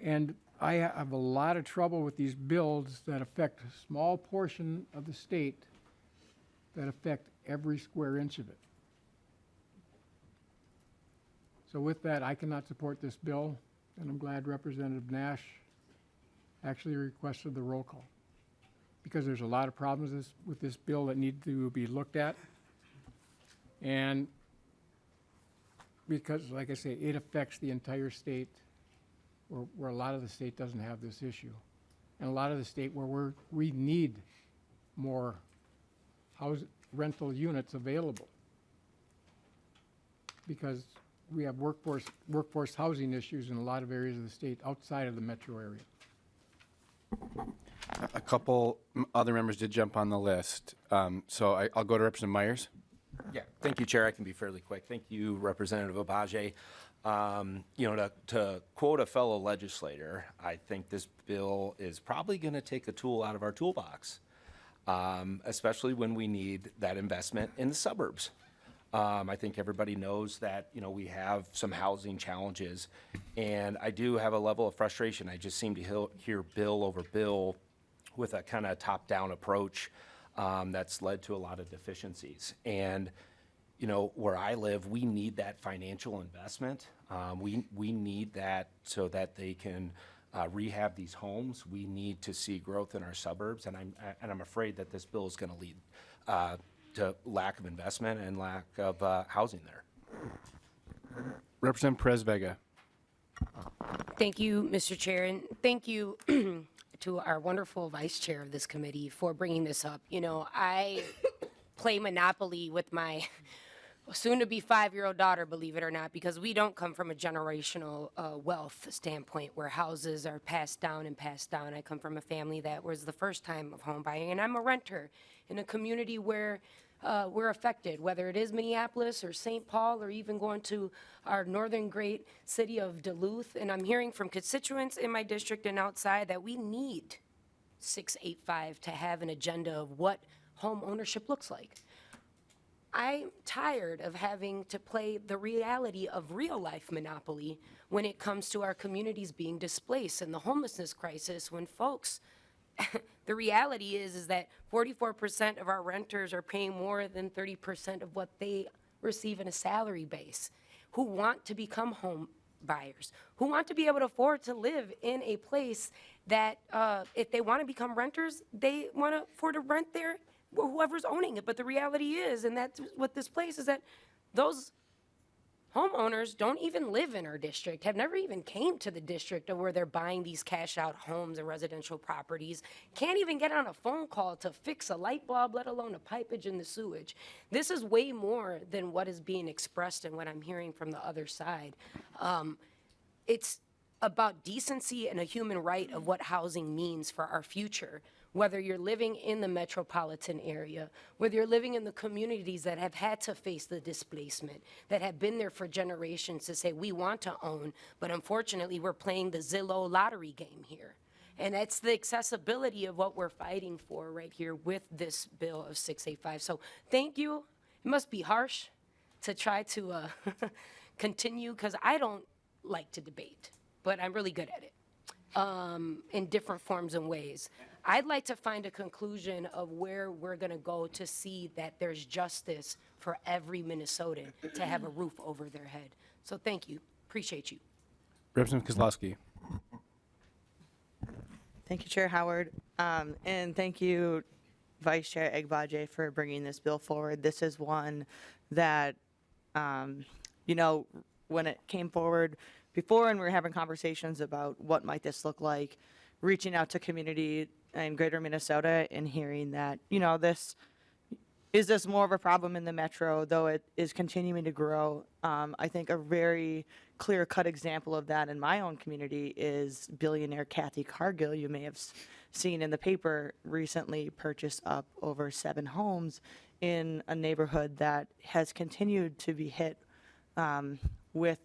And I have a lot of trouble with these bills that affect a small portion of the state that affect every square inch of it. So with that, I cannot support this bill, and I'm glad Representative Nash actually requested the roll call, because there's a lot of problems with this bill that need to be looked at. And because, like I say, it affects the entire state, where a lot of the state doesn't have this issue, and a lot of the state where we need more rental units available, because we have workforce housing issues in a lot of areas of the state outside of the metro area. A couple other members did jump on the list. So I'll go to Representative Myers. Yeah, thank you, Chair. I can be fairly quick. Thank you, Representative Agbaje. To quote a fellow legislator, I think this bill is probably going to take a tool out of our toolbox, especially when we need that investment in the suburbs. I think everybody knows that, we have some housing challenges, and I do have a level of frustration. I just seem to hear bill over bill with a kind of top-down approach that's led to a lot of deficiencies. And, where I live, we need that financial investment. We need that so that they can rehab these homes. We need to see growth in our suburbs, and I'm afraid that this bill is going to lead to lack of investment and lack of housing there. Representative Perez Vega. Thank you, Mr. Chair, and thank you, to our wonderful vice chair of this committee for bringing this up. You know, I play Monopoly with my soon-to-be 5-year-old daughter, believe it or not, because we don't come from a generational wealth standpoint where houses are passed down and passed down. I come from a family that was the first time of home buying, and I'm a renter in a community where we're affected, whether it is Minneapolis or St. Paul or even going to our northern great city of Duluth. And I'm hearing from constituents in my district and outside that we need 685 to have an agenda of what home ownership looks like. I'm tired of having to play the reality of real life Monopoly when it comes to our communities being displaced and the homelessness crisis when folks, the reality is that 44% of our renters are paying more than 30% of what they receive in a salary base, who want to become home buyers, who want to be able to afford to live in a place that if they want to become renters, they want to afford to rent there, whoever's owning it. But the reality is, and that's what this place is, that those homeowners don't even live in our district, have never even came to the district of where they're buying these cash out homes and residential properties, can't even get on a phone call to fix a light bulb, let alone a pipage in the sewage. This is way more than what is being expressed and what I'm hearing from the other side. It's about decency and a human right of what housing means for our future. Whether you're living in the metropolitan area, whether you're living in the communities that have had to face the displacement, that have been there for generations to say, we want to own, but unfortunately we're playing the Zillow lottery game here. And that's the accessibility of what we're fighting for right here with this bill of 685. So thank you. It must be harsh to try to continue, because I don't like to debate, but I'm really good at it in different forms and ways. I'd like to find a conclusion of where we're going to go to see that there's justice for every Minnesotan to have a roof over their head. So thank you. Appreciate you. Representative Kozlowski. Thank you, Chair Howard. And thank you, Vice Chair Agbaje, for bringing this bill forward. This is one that, you know, when it came forward before and we were having conversations about what might this look like, reaching out to community in greater Minnesota and hearing that, you know, this more of a problem in the metro, though it is continuing to grow. I think a very clear-cut example of that in my own community is billionaire Kathy Cargill. You may have seen in the paper recently purchased up over 7 homes in a neighborhood that has continued to be hit with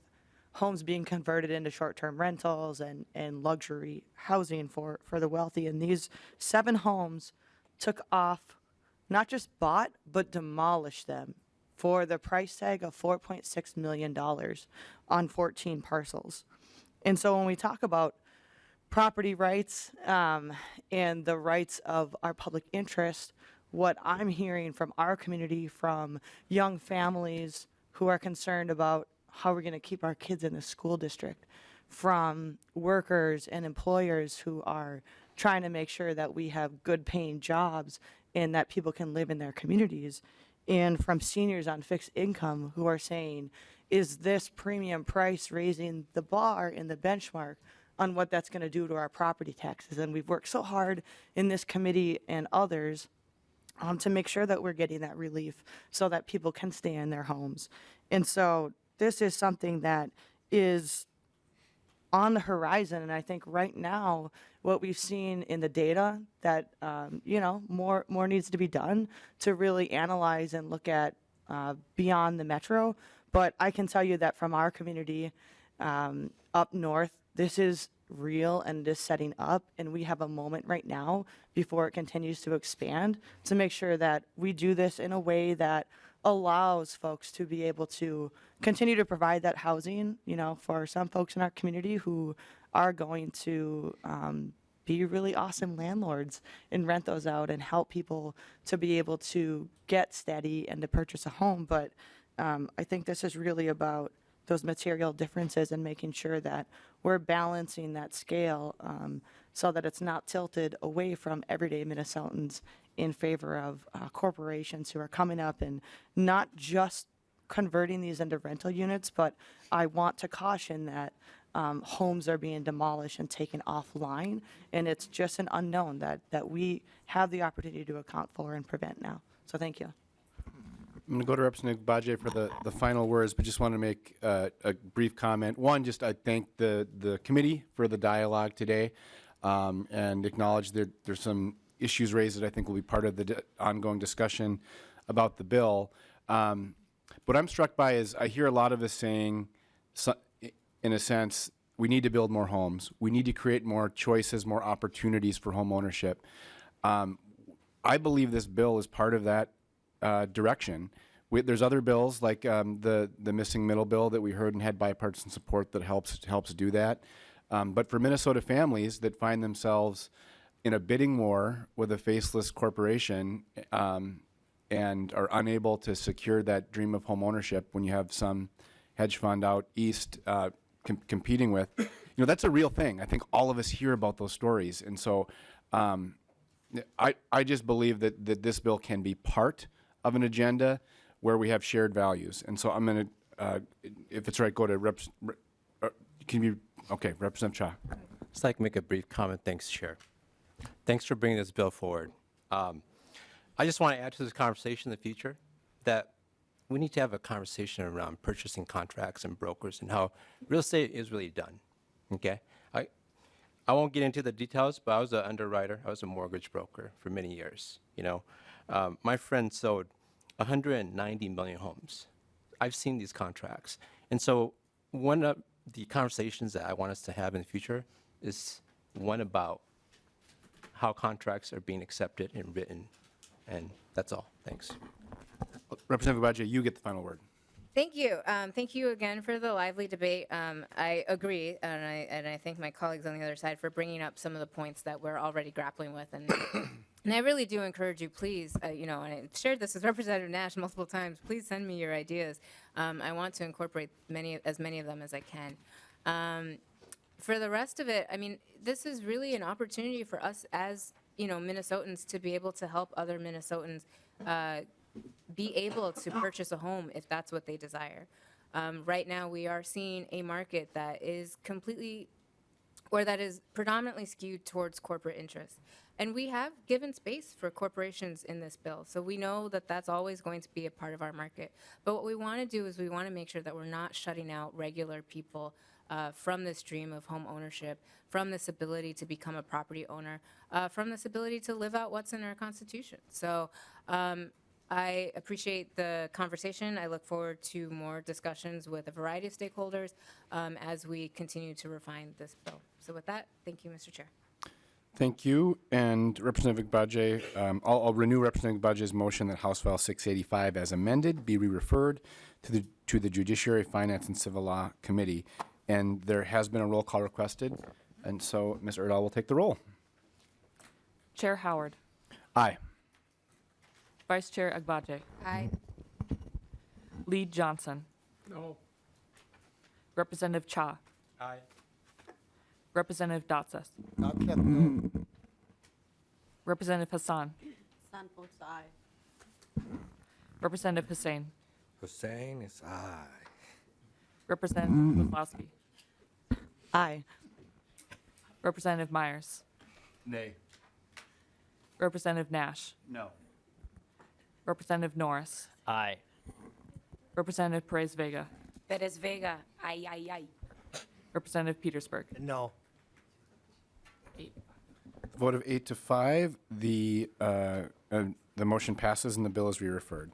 homes being converted into short-term rentals and luxury housing for the wealthy. And these 7 homes took off, not just bought, but demolished them for the price tag of $4.6 million on 14 parcels. And so when we talk about property rights and the rights of our public interest, what I'm hearing from our community, from young families who are concerned about how we're going to keep our kids in the school district, from workers and employers who are trying to make sure that we have good paying jobs and that people can live in their communities, and from seniors on fixed income who are saying, is this premium price raising the bar and the benchmark on what that's going to do to our property taxes? And we've worked so hard in this committee and others to make sure that we're getting that relief so that people can stay in their homes. And so this is something that is on the horizon, and I think right now what we've seen in the data that you know, more needs to be done to really analyze and look at beyond the metro. But I can tell you that from our community up north, this is real and it is setting up, and we have a moment right now before it continues to expand to make sure that we do this in a way that allows folks to be able to continue to provide that housing, you know, for some folks in our community who are going to be really awesome landlords and rent those out and help people to be able to get steady and to purchase a home. But I think this is really about those material differences and making sure that we're balancing that scale so that it's not tilted away from everyday Minnesotans in favor of corporations who are coming up and not just converting these into rental units, but I want to caution that homes are being demolished and taken offline, and it's just an unknown that we have the opportunity to account for and prevent now. So thank you. I'm going to go to Representative Agbaje for the final words, but just want to make a brief comment. One, just I thank the committee for the dialogue today, and acknowledge that there's some issues raised that I think will be part of the ongoing discussion about the bill. What I'm struck by is I hear a lot of us saying, in a sense, we need to build more homes. We need to create more choices, more opportunities for home ownership. I believe this bill is part of that direction. There's other bills like the missing middle bill that we heard and had bipartisan support that helps do that. But for Minnesota families that find themselves in a bidding war with a faceless corporation and are unable to secure that dream of home ownership when you have some hedge fund out east competing with, that's a real thing. I think all of us hear about those stories. And so I just believe that this bill can be part of an agenda where we have shared values. And so I'm going to, if it's right, go to Representative Cha. Just like to make a brief comment. Thanks, Chair. Thanks for bringing this bill forward. I just want to add to this conversation in the future that we need to have a conversation around purchasing contracts and brokers and how real estate is really done. Okay? I won't get into the details, but I was an underwriter. I was a mortgage broker for many years. My friend sold 190 million homes. I've seen these contracts. And so one of the conversations that I want us to have in the future is one about how contracts are being accepted and written. And that's all. Thanks. Representative Agbaje, you get the final word. Thank you. Thank you again for the lively debate. I agree, and I thank my colleagues on the other side for bringing up some of the points that we're already grappling with. And and I really do encourage you, please, and I shared this with Representative Nash multiple times, please send me your ideas. I want to incorporate as many of them as I can. For the rest of it, I mean, this is really an opportunity for us as, Minnesotans to be able to help other Minnesotans be able to purchase a home if that's what they desire. Right now, we are seeing a market that is predominantly skewed towards corporate interests. And we have given space for corporations in this bill. So we know that that's always going to be a part of our market. But what we want to do is we want to make sure that we're not shutting out regular people from this dream of home ownership, from this ability to become a property owner, from this ability to live out what's in our Constitution. So I appreciate the conversation. I look forward to more discussions with a variety of stakeholders as we continue to refine this bill. So with that, thank you, Mr. Chair. Thank you. And Representative Agbaje, I'll renew Representative Agbaje's motion that House File 685 as amended be re-referred to the Judiciary, Finance, and Civil Law Committee. And there has been a roll call requested. And so Ms. Erdahl will take the roll. Chair Howard. Aye. Vice Chair Agbaje. Aye. Lead Johnson. No. Representative Cha. Aye. Representative Datsas. No. Representative Hassan. Hassan votes aye. Representative Hussein. Hussein is aye. Representative Kozlowski. Aye. Representative Myers. Nay. Representative Nash. No. Representative Norris. Aye. Representative Perez Vega. Perez Vega. Aye, aye, aye. Representative Petersburg. No. Vote of 8 to 5, the motion passes and the bill is re-referred.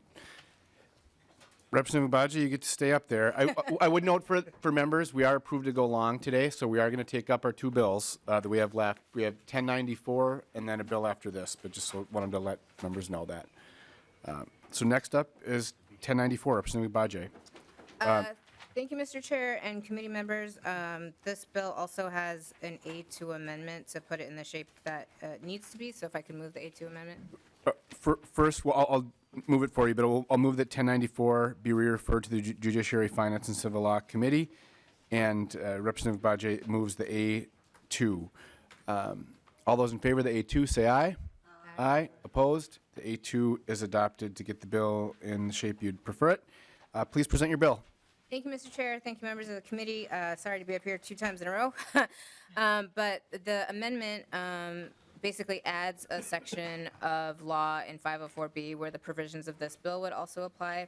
Representative Agbaje, you get to stay up there. I would note for members, we are approved to go long today, so we are going to take up our two bills that we have left. We have 1094 and then a bill after this, but just wanted to let members know that. So next up is 1094, Representative Agbaje. Thank you, Mr. Chair and committee members. This bill also has an A2 amendment to put it in the shape that it needs to be, so if I can move the A2 amendment. First, well, I'll move it for you, but I'll move that 1094 be re-referred to the Judiciary, Finance, and Civil Law Committee, and Representative Agbaje moves the A2. All those in favor of the A2 say aye. Aye. Opposed? The A2 is adopted to get the bill in the shape you'd prefer it. Please present your bill. Thank you, Mr. Chair. Thank you, members of the committee. Sorry to be up here 2 times in a row. But the amendment basically adds a section of law in 504B where the provisions of this bill would also apply.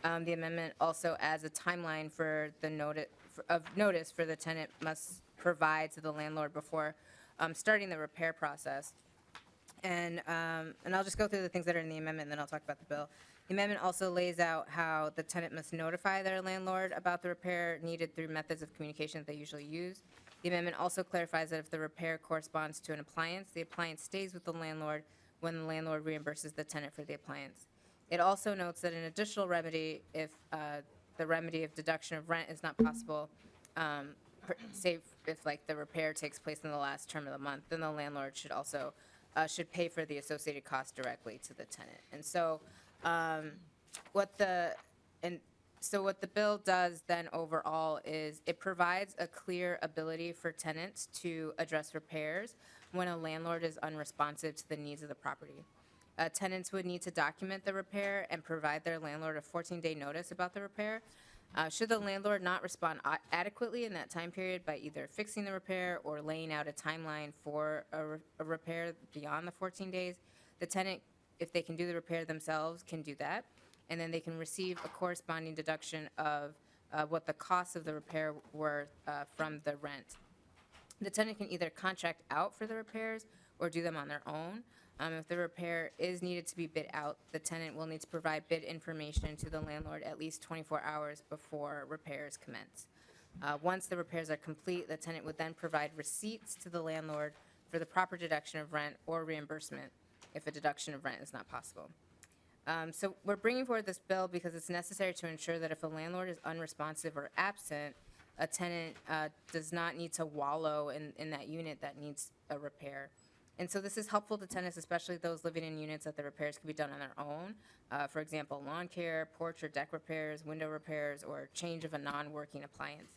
The amendment also adds a timeline for the notice for the tenant must provide to the landlord before starting the repair process. And I'll just go through the things that are in the amendment, and then I'll talk about the bill. The amendment also lays out how the tenant must notify their landlord about the repair needed through methods of communication that they usually use. The amendment also clarifies that if the repair corresponds to an appliance, the appliance stays with the landlord when the landlord reimburses the tenant for the appliance. It also notes that an additional remedy, if the remedy of deduction of rent is not possible, say if like the repair takes place in the last term of the month, then the landlord should also should pay for the associated cost directly to the tenant. And so what the bill does then overall is it provides a clear ability for tenants to address repairs when a landlord is unresponsive to the needs of the property. Tenants would need to document the repair and provide their landlord a 14-day notice about the repair. Should the landlord not respond adequately in that time period by either fixing the repair or laying out a timeline for a repair beyond the 14 days, the tenant, if they can do the repair themselves, can do that. And then they can receive a corresponding deduction of what the costs of the repair were from the rent. The tenant can either contract out for the repairs or do them on their own. If the repair is needed to be bid out, the tenant will need to provide bid information to the landlord at least 24 hours before repairs commence. Once the repairs are complete, the tenant would then provide receipts to the landlord for the proper deduction of rent or reimbursement if a deduction of rent is not possible. So we're bringing forward this bill because it's necessary to ensure that if a landlord is unresponsive or absent, a tenant does not need to wallow in that unit that needs a repair. And so this is helpful to tenants, especially those living in units that the repairs can be done on their own. For example, lawn care, porch or deck repairs, window repairs, or change of a non-working appliance.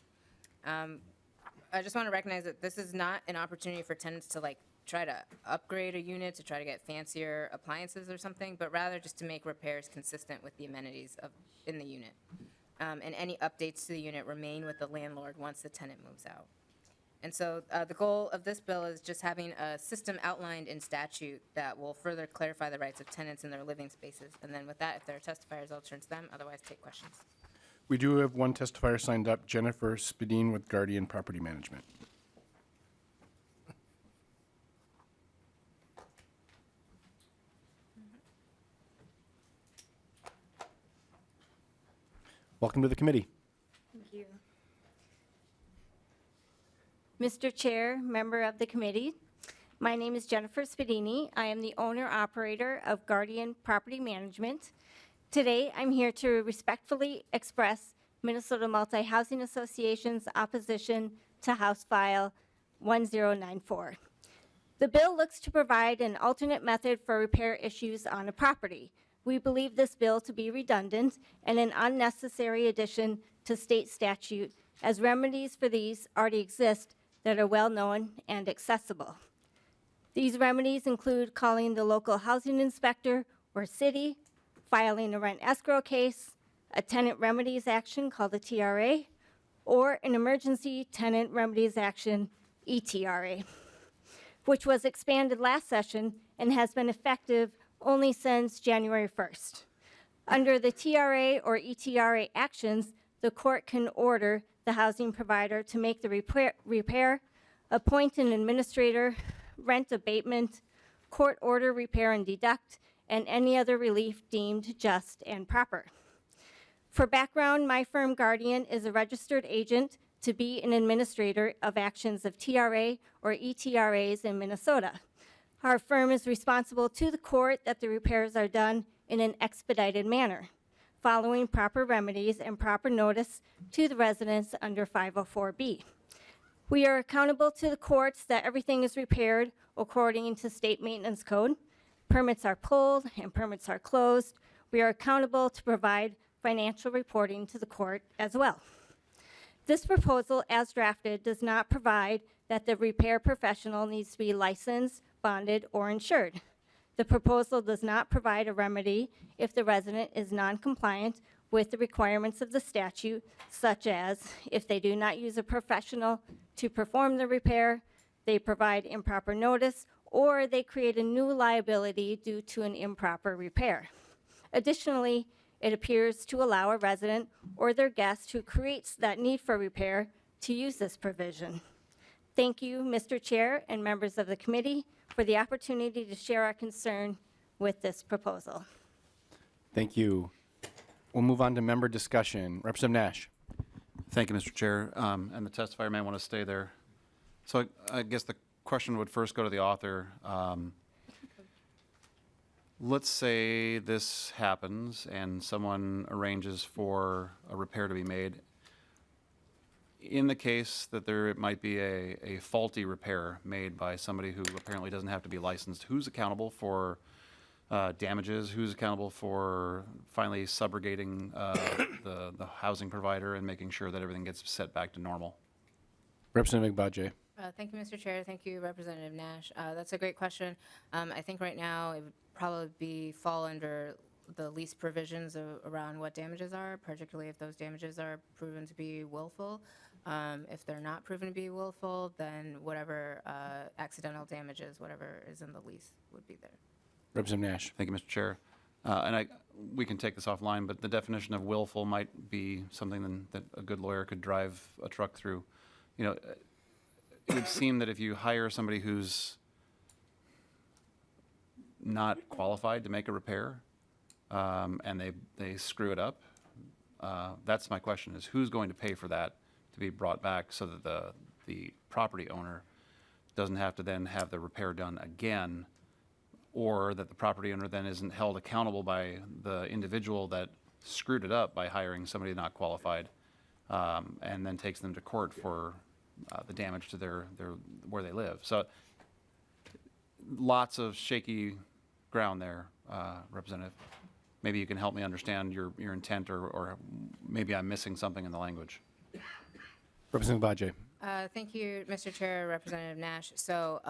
I just want to recognize that this is not an opportunity for tenants to try to upgrade a unit to try to get fancier appliances or something, but rather just to make repairs consistent with the amenities in the unit. And any updates to the unit remain with the landlord once the tenant moves out. And so the goal of this bill is just having a system outlined in statute that will further clarify the rights of tenants in their living spaces. And then with that, if there are testifiers, I'll turn to them. Otherwise, take questions. We do have one testifier signed up, Jennifer Spadine with Guardian Property Management. Welcome to the committee. Thank you. Mr. Chair, member of the committee, my name is Jennifer Spadini. I am the owner-operator of Guardian Property Management. Today, I'm here to respectfully express Minnesota Multi-Housing Association's opposition to House File 1094. The bill looks to provide an alternate method for repair issues on a property. We believe this bill to be redundant and an unnecessary addition to state statute, as remedies for these already exist that are well-known and accessible. These remedies include calling the local housing inspector or city, filing a rent escrow case, a tenant remedies action called a TRA, or an emergency tenant remedies action, ETRA, which was expanded last session and has been effective only since January 1st. Under the TRA or ETRA actions, the court can order the housing provider to make the repair, appoint an administrator, rent abatement, court order repair and deduct, and any other relief deemed just and proper. For background, my firm Guardian is a registered agent to be an administrator of actions of TRA or ETRAs in Minnesota. Our firm is responsible to the court that the repairs are done in an expedited manner, following proper remedies and proper notice to the residents under 504B. We are accountable to the courts that everything is repaired according to state maintenance code. Permits are pulled and permits are closed. We are accountable to provide financial reporting to the court as well. This proposal, as drafted, does not provide that the repair professional needs to be licensed, bonded, or insured. The proposal does not provide a remedy if the resident is non-compliant with the requirements of the statute, such as if they do not use a professional to perform the repair, they provide improper notice, or they create a new liability due to an improper repair. Additionally, it appears to allow a resident or their guest who creates that need for repair to use this provision. Thank you, Mr. Chair and members of the committee, for the opportunity to share our concern with this proposal. Thank you. We'll move on to member discussion. Representative Nash. Thank you, Mr. Chair. And the testifier may want to stay there. So I guess the question would first go to the author. Let's say this happens and someone arranges for a repair to be made. In the case that there might be a faulty repair made by somebody who apparently doesn't have to be licensed, who's accountable for damages? Who's accountable for finally subrogating the housing provider and making sure that everything gets set back to normal? Representative Agbaje. Thank you, Mr. Chair. Thank you, Representative Nash. That's a great question. I think right now it would probably fall under the lease provisions around what damages are, particularly if those damages are proven to be willful. If they're not proven to be willful, then whatever accidental damages, whatever is in the lease would be there. Representative Nash. Thank you, Mr. Chair. And we can take this offline, but the definition of willful might be something that a good lawyer could drive a truck through. You know, it would seem that if you hire somebody who's not qualified to make a repair, and they screw it up, that's my question, is who's going to pay for that to be brought back so that the property owner doesn't have to then have the repair done again, or that the property owner then isn't held accountable by the individual that screwed it up by hiring somebody not qualified, and then takes them to court for the damage to their where they live. So lots of shaky ground there, Representative. Maybe you can help me understand your intent, or maybe I'm missing something in the language. Representative Agbaje. Thank you, Mr. Chair, Representative Nash. So,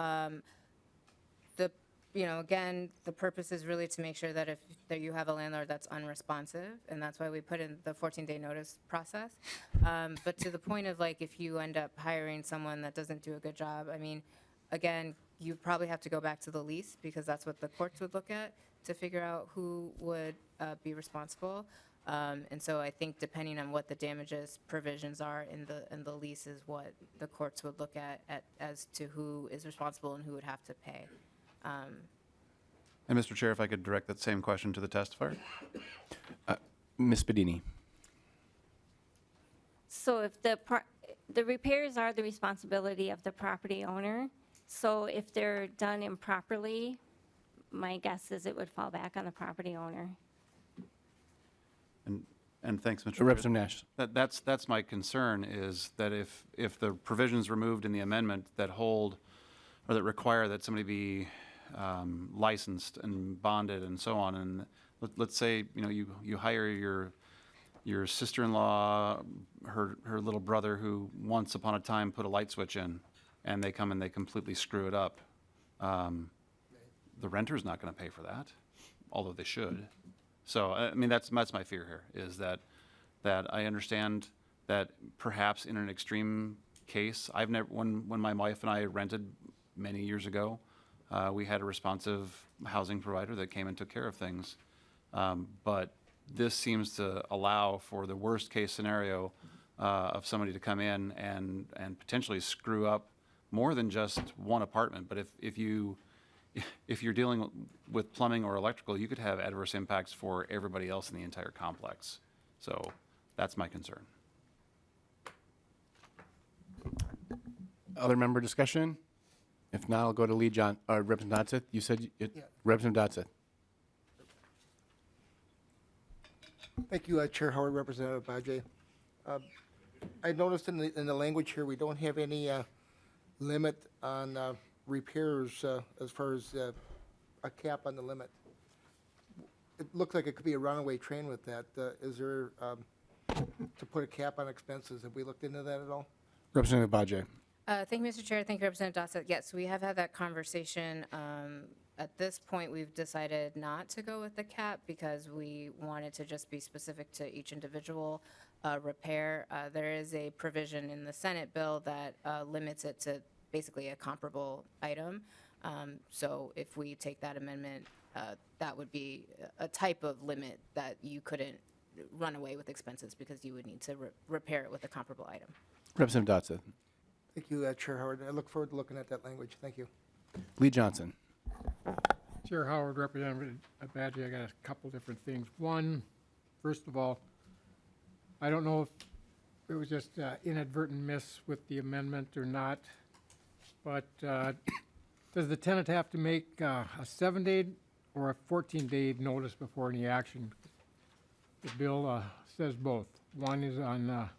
again, the purpose is really to make sure that that you have a landlord that's unresponsive, and that's why we put in the 14-day notice process. But to the point of if you end up hiring someone that doesn't do a good job, I mean, again, you probably have to go back to the lease because that's what the courts would look at to figure out who would be responsible. And so I think depending on what the damages provisions are in the lease is what the courts would look at as to who is responsible and who would have to pay. And Mr. Chair, if I could direct that same question to the testifier. Ms. Bedini. So if the repairs are the responsibility of the property owner, so if they're done improperly, my guess is it would fall back on the property owner. And thanks, Mr. Chair. Representative Nash. That's my concern, is that if the provisions removed in the amendment that hold or that require that somebody be licensed and bonded and so on, and let's say you hire your sister-in-law, her little brother who once upon a time put a light switch in, and they come and they completely screw it up. The renter's not going to pay for that, although they should. So I mean that's my fear here, is that I understand that perhaps in an extreme case, I've never when my wife and I rented many years ago, we had a responsive housing provider that came and took care of things, but this seems to allow for the worst case scenario of somebody to come in and potentially screw up more than just one apartment. But if you're dealing with plumbing or electrical, you could have adverse impacts for everybody else in the entire complex. So that's my concern. Other member discussion? If not, I'll go to Representative Dotseth. You said it, Yeah. Representative Dotseth. Thank you, Chair Howard, Representative Agbaje. I noticed in the language here, we don't have any limit on repairs as far as a cap on the limit. It looks like it could be a runaway train with that. Is there, to put a cap on expenses, have we looked into that at all? Representative Agbaje. Thank you, Mr. Chair. Thank you, Representative Dossett. Yes, we have had that conversation At this point, we've decided not to go with the cap because we wanted to just be specific to each individual repair. There is a provision in the Senate bill that limits it to basically a comparable item. So if we take that amendment, that would be a type of limit that you couldn't run away with expenses because you would need to repair it with a comparable item. Representative Dotson. Thank you, Chair Howard. I look forward to looking at that language. Thank you. Lee Johnson. Chair Howard, Representative Agbaje, I got a couple different things. One, first of all, I don't know if it was just inadvertent miss with the amendment or not, but does the tenant have to make a 7-day or a 14-day notice before any action? The bill says both. One is on,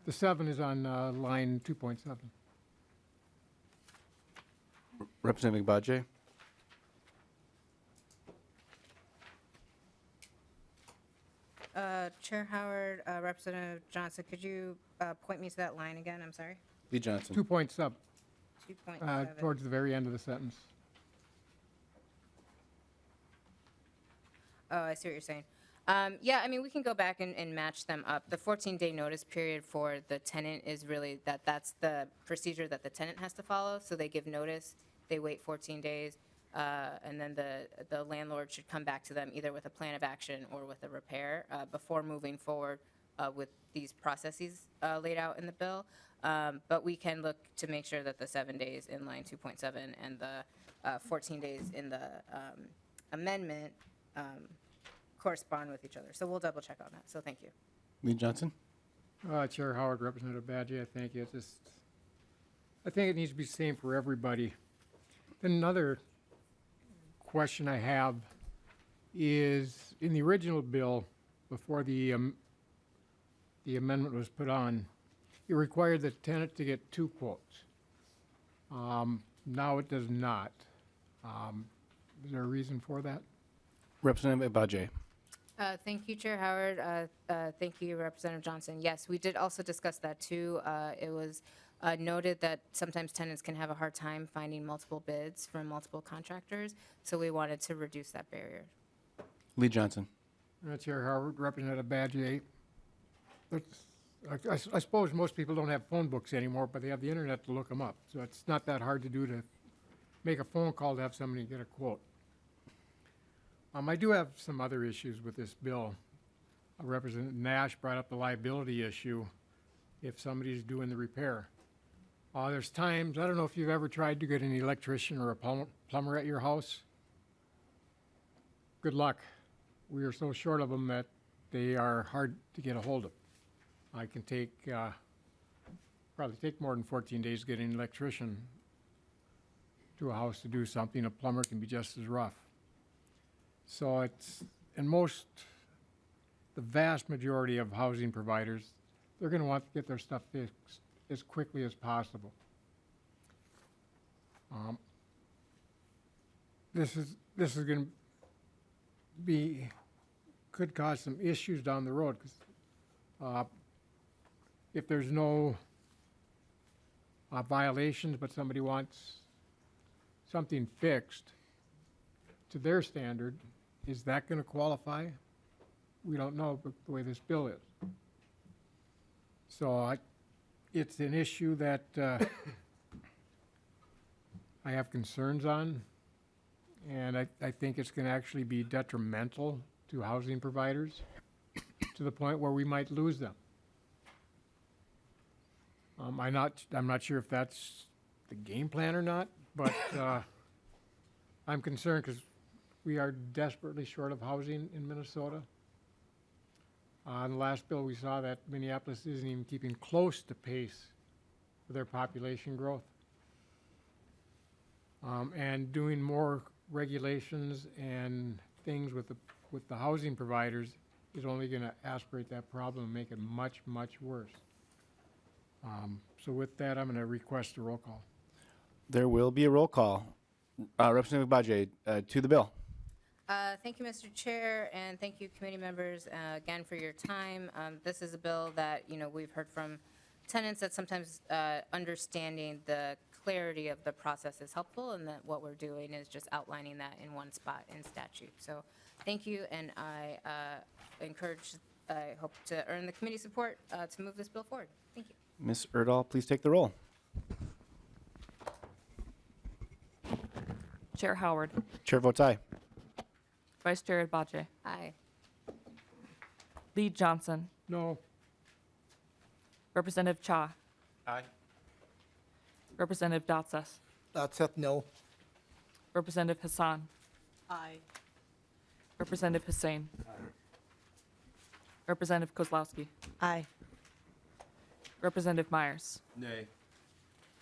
the 7 is on line 2.7. Representative Agbaje. Chair Howard, Representative Johnson, could you point me to that line again? I'm sorry. Lee Johnson. 2.7, 2.7. towards the very end of the sentence. Oh, I see what you're saying. Yeah, I mean, we can go back and match them up. The 14-day notice period for the tenant is really that's the procedure that the tenant has to follow. So they give notice, they wait 14 days, and then the landlord should come back to them either with a plan of action or with a repair before moving forward with these processes laid out in the bill. But we can look to make sure that the 7 days in line 2.7 and the 14 days in the amendment correspond with each other. So we'll double check on that. So thank you. Lee Johnson. Chair Howard, Representative Badgie, I thank you. I think it needs to be the same for everybody. Then another question I have is, in the original bill, before the amendment was put on, it required the tenant to get 2 quotes. Now it does not. Is there a reason for that? Representative Agbaje. Thank you, Chair Howard. Thank you, Representative Johnson. Yes, we did also discuss that too. It was noted that sometimes tenants can have a hard time finding multiple bids from multiple contractors, so we wanted to reduce that barrier. Lee Johnson. Chair Howard, Representative Badgie. I suppose most people don't have phone books anymore, but they have the internet to look them up. So it's not that hard to do to make a phone call to have somebody get a quote. I do have some other issues with this bill. Representative Nash brought up the liability issue if somebody's doing the repair. There's times, I don't know if you've ever tried to get an electrician or a plumber at your house. Good luck. We are so short of them that they are hard to get a hold of. I can probably take more than 14 days to get an electrician to a house to do something. A plumber can be just as rough. So the vast majority of housing providers, they're going to want to get their stuff fixed as quickly as possible. This is going to could cause some issues down the road, because if there's no violations, but somebody wants something fixed to their standard, is that going to qualify? We don't know, but the way this bill is. So it's an issue that I have concerns on, and I think it's going to actually be detrimental to housing providers to the point where we might lose them. I'm not sure if that's the game plan or not, but I'm concerned because we are desperately short of housing in Minnesota. In the last bill, we saw that Minneapolis isn't even keeping close to pace with their population growth. And doing more regulations and things with the housing providers is only going to aspirate that problem and make it much, much worse. So with that, I'm going to request a roll call. There will be a roll call. Representative Agbaje, to the bill. Thank you, Mr. Chair, and thank you, committee members, again for your time. This is a bill that we've heard from tenants that sometimes understanding the clarity of the process is helpful, and that what we're doing is just outlining that in one spot in statute. So thank you, and I hope to earn the committee support to move this bill forward. Thank you. Ms. Erdahl, please take the roll. Chair Howard, Chair votes aye. Vice Chair Agbaje, Aye. Lead Johnson, No. Representative Cha, Aye. Representative Datsas, That's it, no. Representative Hassan, Aye. Representative Hussein, Representative Kozlowski, Aye. Representative Myers, Nay.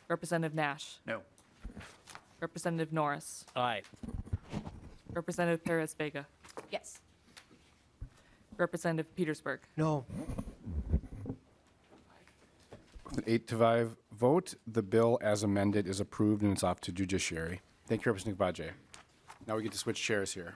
Representative Nash, No. Representative Norris, Aye. Representative Perez Vega, Yes. Representative Petersburg. No. With an 8-5 vote, the bill as amended is approved and it's off to judiciary. Thank you, Representative Agbaje. Now we get to switch chairs here.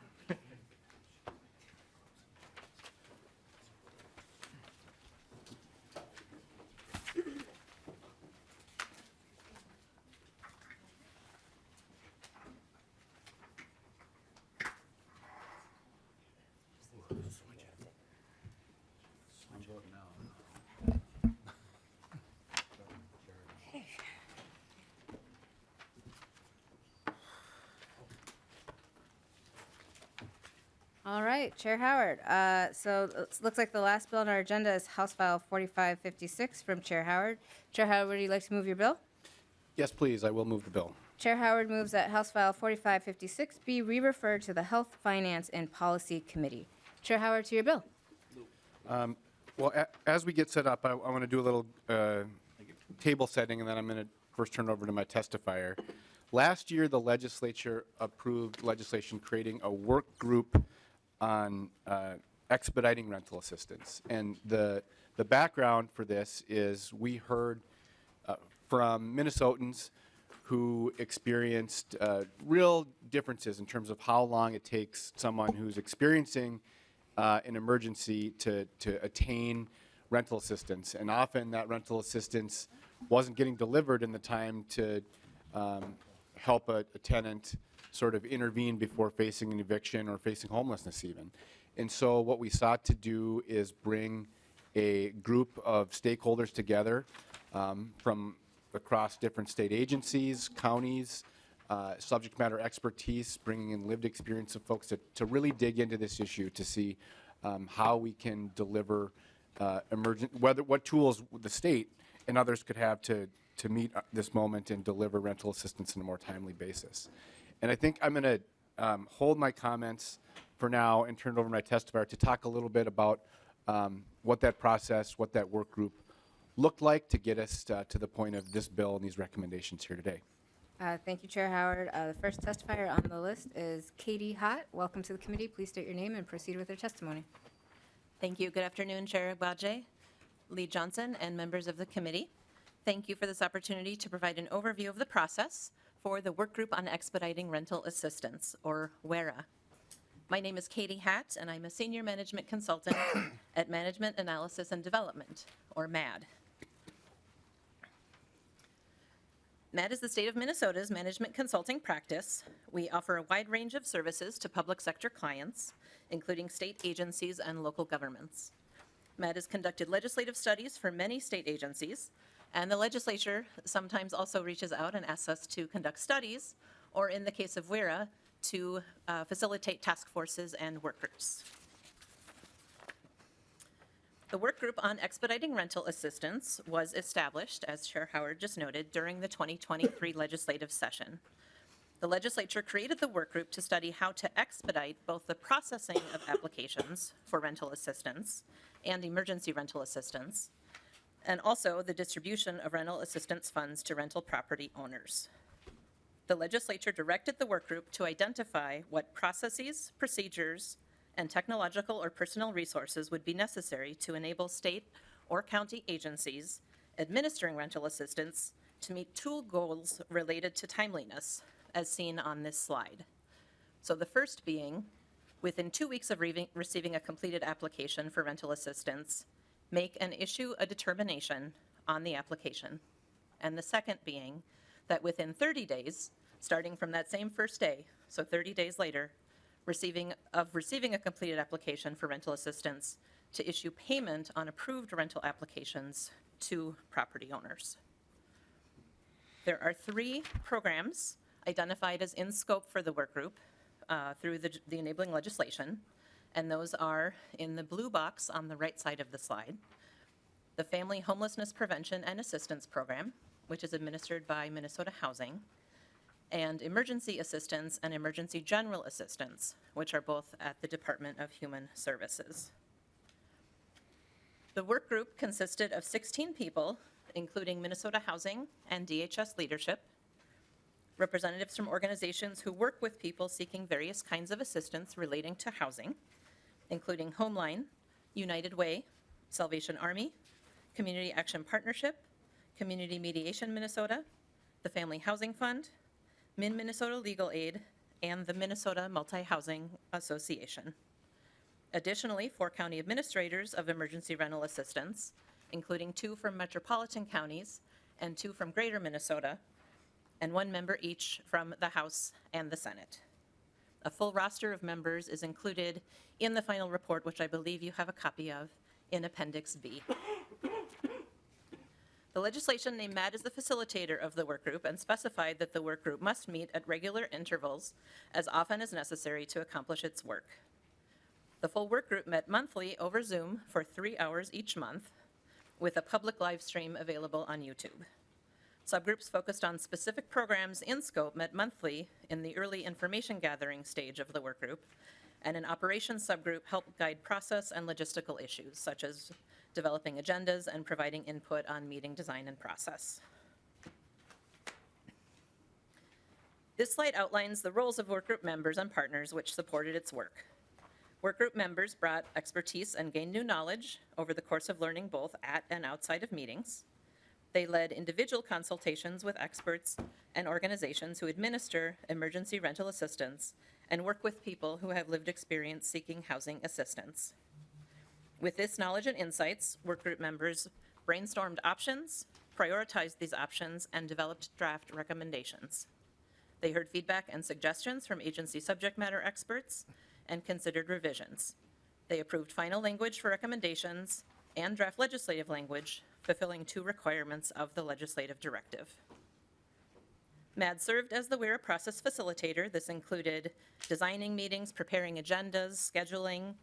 All right, Chair Howard. So it looks like the last bill on our agenda is House File 4556 from Chair Howard. Chair Howard, would you like to move your bill? Yes, please, I will move the bill. Chair Howard moves that House File 4556 be re-referred to the Health, Finance, and Policy Committee. Chair Howard, to your bill. Well, as we get set up, I want to do a little table setting, and then I'm going to first turn it over to my testifier. Last year, the legislature approved legislation creating a work group on expediting rental assistance. And the background for this is we heard from Minnesotans who experienced real differences in terms of how long it takes someone who's experiencing an emergency to attain rental assistance. And often that rental assistance wasn't getting delivered in the time to help a tenant sort of intervene before facing an eviction or facing homelessness even. And so what we sought to do is bring a group of stakeholders together from across different state agencies, counties, subject matter expertise, bringing in lived experience of folks to really dig into this issue to see how we can deliver what tools the state and others could have to meet this moment and deliver rental assistance on a more timely basis. And I think I'm going to hold my comments for now and turn it over to my testifier to talk a little bit about what that process, what that work group looked like to get us to the point of this bill and these recommendations here today. Thank you, Chair Howard. The first testifier on the list is Katie Hott. Welcome to the committee. Please state your name and proceed with your testimony. Thank you. Good afternoon, Chair Agbaje, Lead Johnson, and members of the committee. Thank you for this opportunity to provide an overview of the process for the Workgroup on Expediting Rental Assistance, or WERA. My name is Katie Hatt, and I'm a Senior Management Consultant at Management Analysis and Development, or MAD. MAD is the state of Minnesota's management consulting practice. We offer a wide range of services to public sector clients, including state agencies and local governments. MAD has conducted legislative studies for many state agencies, and the legislature sometimes also reaches out and asks us to conduct studies, or in the case of WERA, to facilitate task forces and work groups. The work group on expediting rental assistance was established, as Chair Howard just noted, during the 2023 legislative session. The legislature created the work group to study how to expedite both the processing of applications for rental assistance and emergency rental assistance, and also the distribution of rental assistance funds to rental property owners. The legislature directed the work group to identify what processes, procedures, and technological or personnel resources would be necessary to enable state or county agencies administering rental assistance to meet two goals related to timeliness, as seen on this slide. So the first being, within 2 weeks of receiving a completed application for rental assistance, make and issue a determination on the application. And the second being that within 30 days, starting from that same first day, so 30 days later, receiving a completed application for rental assistance, to issue payment on approved rental applications to property owners. There are 3 programs identified as in scope for the work group through the enabling legislation, and those are in the blue box on the right side of the slide. The Family Homelessness Prevention and Assistance Program, which is administered by Minnesota Housing, and Emergency Assistance and Emergency General Assistance, which are both at the Department of Human Services. The work group consisted of 16 people, including Minnesota Housing and DHS leadership, representatives from organizations who work with people seeking various kinds of assistance relating to housing, including Homeline, United Way, Salvation Army, Community Action Partnership, Community Mediation Minnesota, the Family Housing Fund, Minnesota Legal Aid, and the Minnesota Multi-Housing Association. Additionally, 4 county administrators of emergency rental assistance, including 2 from metropolitan counties and 2 from greater Minnesota, and 1 member each from the House and the Senate. A full roster of members is included in the final report, which I believe you have a copy of in Appendix B. The legislation named MAD as the facilitator of the work group and specified that the work group must meet at regular intervals as often as necessary to accomplish its work. The full work group met monthly over Zoom for 3 hours each month, with a public live stream available on YouTube. Subgroups focused on specific programs in scope met monthly in the early information gathering stage of the work group, and an operations subgroup helped guide process and logistical issues, such as developing agendas and providing input on meeting design and process. This slide outlines the roles of workgroup members and partners which supported its work. Workgroup members brought expertise and gained new knowledge over the course of learning both at and outside of meetings. They led individual consultations with experts and organizations who administer emergency rental assistance and work with people who have lived experience seeking housing assistance. With this knowledge and insights, workgroup members brainstormed options, prioritized these options, and developed draft recommendations. They heard feedback and suggestions from agency subject matter experts and considered revisions. They approved final language for recommendations and draft legislative language, fulfilling 2 requirements of the legislative directive. MAD served as the WERA process facilitator. This included designing meetings, preparing agendas, scheduling,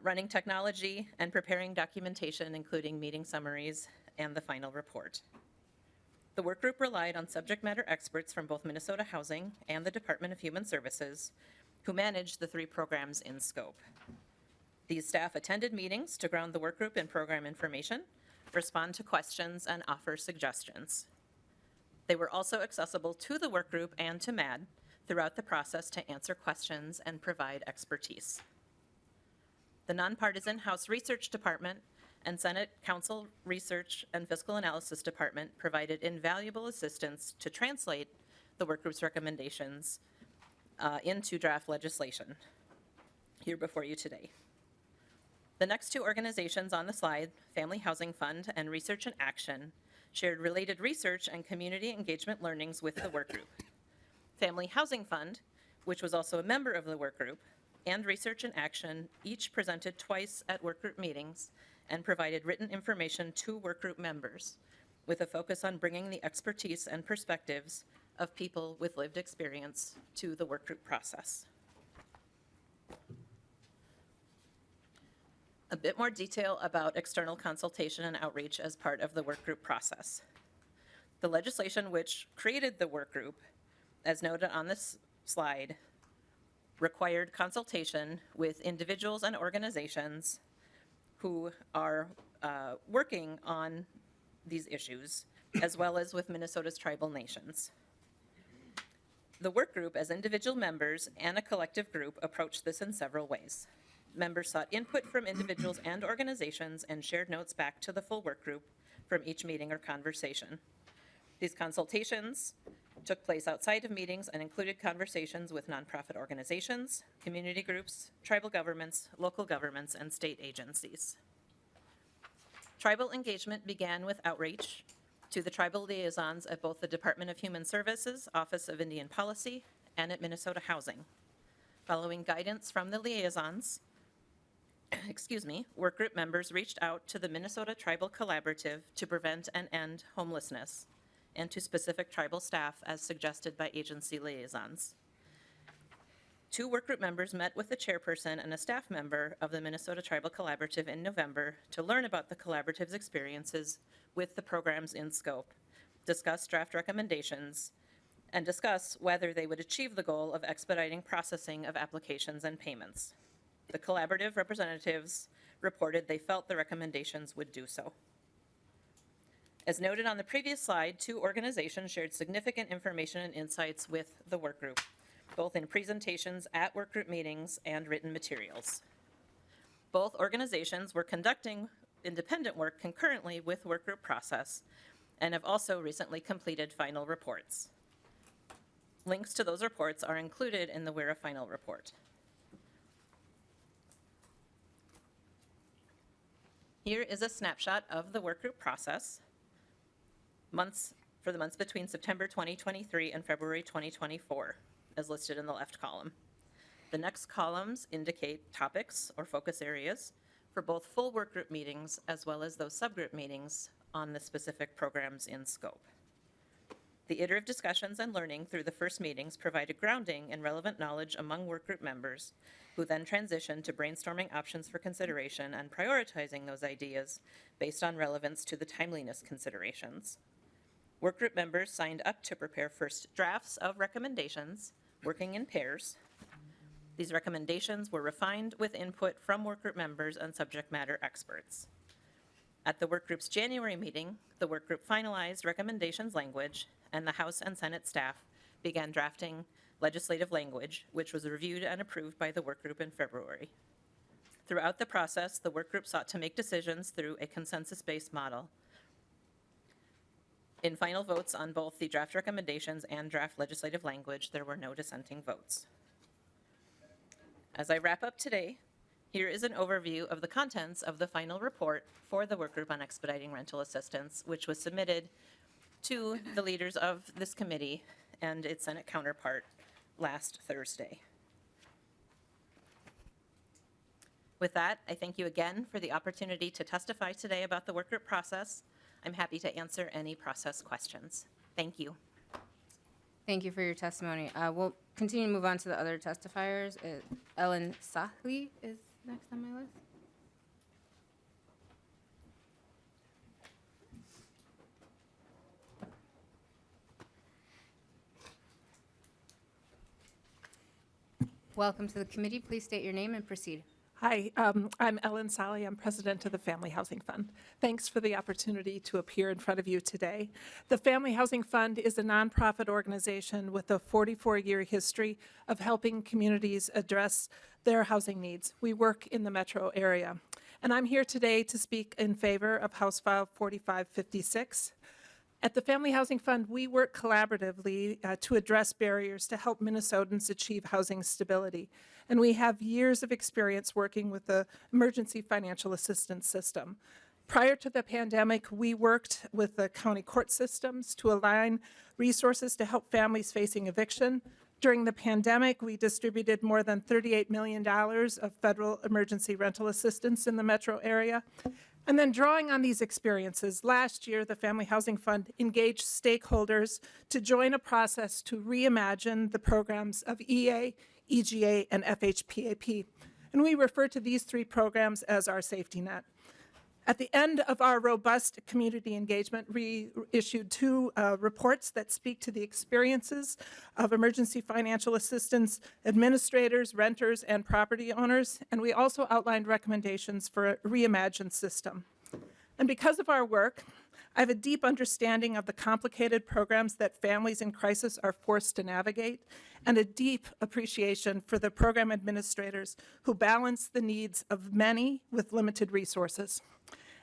running technology, and preparing documentation, including meeting summaries and the final report. The work group relied on subject matter experts from both Minnesota Housing and the Department of Human Services, who managed the 3 programs in scope. These staff attended meetings to ground the work group in program information, respond to questions, and offer suggestions. They were also accessible to the work group and to MAD throughout the process to answer questions and provide expertise. The nonpartisan House Research Department and Senate Council Research and Fiscal Analysis Department provided invaluable assistance to translate the work group's recommendations into draft legislation here before you today. The next 2 organizations on the slide, Family Housing Fund and Research in Action, shared related research and community engagement learnings with the work group. Family Housing Fund, which was also a member of the work group, and Research in Action each presented twice at workgroup meetings and provided written information to workgroup members, with a focus on bringing the expertise and perspectives of people with lived experience to the workgroup process. A bit more detail about external consultation and outreach as part of the workgroup process. The legislation which created the workgroup, as noted on this slide, required consultation with individuals and organizations who are working on these issues, as well as with Minnesota's tribal nations. The work group, as individual members and a collective group, approached this in several ways. Members sought input from individuals and organizations and shared notes back to the full work group from each meeting or conversation. These consultations took place outside of meetings and included conversations with nonprofit organizations, community groups, tribal governments, local governments, and state agencies. Tribal engagement began with outreach to the tribal liaisons at both the Department of Human Services, Office of Indian Policy, and at Minnesota Housing. Following guidance from the liaisons, workgroup members reached out to the Minnesota Tribal Collaborative to prevent and end homelessness, and to specific tribal staff as suggested by agency liaisons. 2 workgroup members met with the chairperson and a staff member of the Minnesota Tribal Collaborative in November to learn about the collaborative's experiences with the programs in scope, discuss draft recommendations, and discuss whether they would achieve the goal of expediting processing of applications and payments. The collaborative representatives reported they felt the recommendations would do so. As noted on the previous slide, 2 organizations shared significant information and insights with the workgroup, both in presentations at workgroup meetings and written materials. Both organizations were conducting independent work concurrently with workgroup process and have also recently completed final reports. Links to those reports are included in the WERA final report. Here is a snapshot of the workgroup process for the months between September 2023 and February 2024, as listed in the left column. The next columns indicate topics or focus areas for both full workgroup meetings as well as those subgroup meetings on the specific programs in scope. The iterative discussions and learning through the first meetings provided grounding in relevant knowledge among workgroup members, who then transitioned to brainstorming options for consideration and prioritizing those ideas based on relevance to the timeliness considerations. Workgroup members signed up to prepare first drafts of recommendations, working in pairs. These recommendations were refined with input from workgroup members and subject matter experts. At the workgroup's January meeting, the workgroup finalized recommendations language, and the House and Senate staff began drafting legislative language, which was reviewed and approved by the workgroup in February. Throughout the process, the workgroup sought to make decisions through a consensus-based model. In final votes on both the draft recommendations and draft legislative language, there were no dissenting votes. As I wrap up today, here is an overview of the contents of the final report for the Workgroup on Expediting Rental Assistance, which was submitted to the leaders of this committee and its Senate counterpart last Thursday. With that, I thank you again for the opportunity to testify today about the workgroup process. I'm happy to answer any process questions. Thank you. Thank you for your testimony. We'll continue to move on to the other testifiers. Ellen Sahli is next on my list. Welcome to the committee. Please state your name and proceed. Hi, I'm Ellen Sally. I'm president of the Family Housing Fund. Thanks for the opportunity to appear in front of you today. The Family Housing Fund is a nonprofit organization with a 44-year history of helping communities address their housing needs. We work in the metro area. And I'm here today to speak in favor of House File 4556. At the Family Housing Fund, we work collaboratively to address barriers to help Minnesotans achieve housing stability. And we have years of experience working with the emergency financial assistance system. Prior to the pandemic, we worked with the county court systems to align resources to help families facing eviction. During the pandemic, we distributed more than $38 million of federal emergency rental assistance in the metro area. And then drawing on these experiences, last year, the Family Housing Fund engaged stakeholders to join a process to reimagine the programs of EA, EGA, and FHPAP. And we refer to these 3 programs as our safety net. At the end of our robust community engagement, we issued 2 reports that speak to the experiences of emergency financial assistance administrators, renters, and property owners, and we also outlined recommendations for a reimagined system. And because of our work, I have a deep understanding of the complicated programs that families in crisis are forced to navigate, and a deep appreciation for the program administrators who balance the needs of many with limited resources.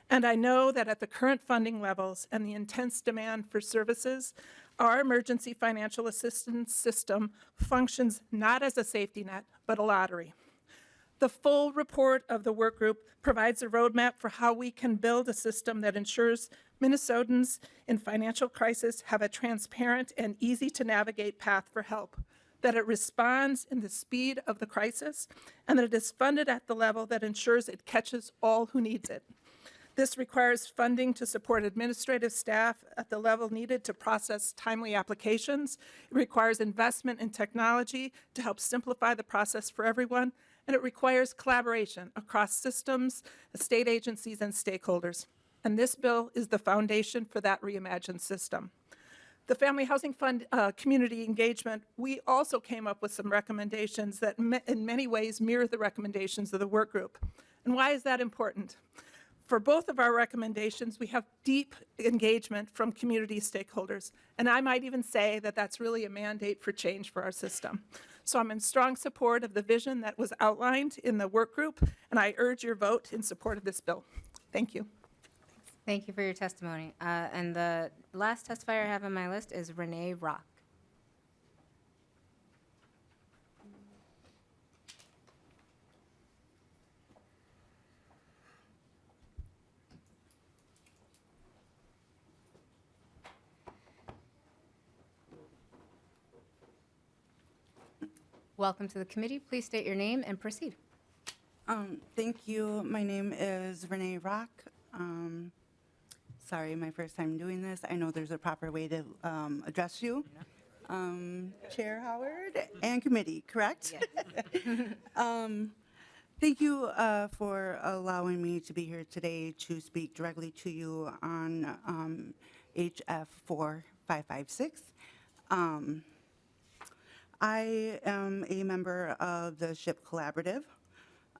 And I know that at the current funding levels and the intense demand for services, our emergency financial assistance system functions not as a safety net, but a lottery. The full report of the work group provides a roadmap for how we can build a system that ensures Minnesotans in financial crisis have a transparent and easy-to-navigate path for help, that it responds in the speed of the crisis, and that it is funded at the level that ensures it catches all who needs it. This requires funding to support administrative staff at the level needed to process timely applications. It requires investment in technology to help simplify the process for everyone, and it requires collaboration across systems, state agencies, and stakeholders. And this bill is the foundation for that reimagined system. The Family Housing Fund community engagement, we also came up with some recommendations that in many ways mirror the recommendations of the work group. And why is that important? For both of our recommendations, we have deep engagement from community stakeholders. And I might even say that that's really a mandate for change for our system. So I'm in strong support of the vision that was outlined in the work group, and I urge your vote in support of this bill. Thank you. Thank you for your testimony. And the last testifier I have on my list is Renee Rock. Welcome to the committee. Please state your name and proceed. Thank you. My name is Renee Rock. Sorry, my first time doing this. I know there's a proper way to address you. Chair Howard and committee, correct? Yes. Thank you for allowing me to be here today to speak directly to you on HF 4556. I am a member of the SHIP Collaborative.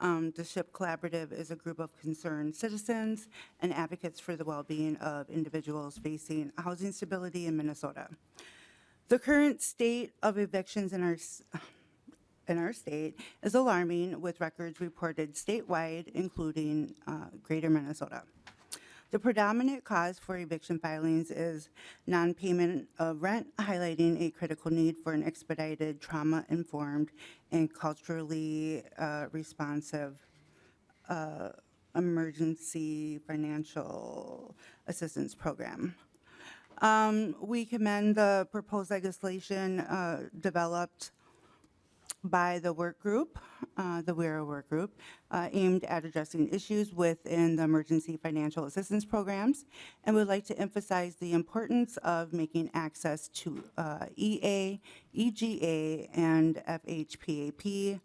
The SHIP Collaborative is a group of concerned citizens and advocates for the well-being of individuals facing housing stability in Minnesota. The current state of evictions in our state is alarming, with records reported statewide, including greater Minnesota. The predominant cause for eviction filings is non-payment of rent, highlighting a critical need for an expedited, trauma-informed, and culturally responsive emergency financial assistance program. We commend the proposed legislation developed by the work group, the WERA work group, aimed at addressing issues within the emergency financial assistance programs, and would like to emphasize the importance of making access to EA, EGA, and FHPAP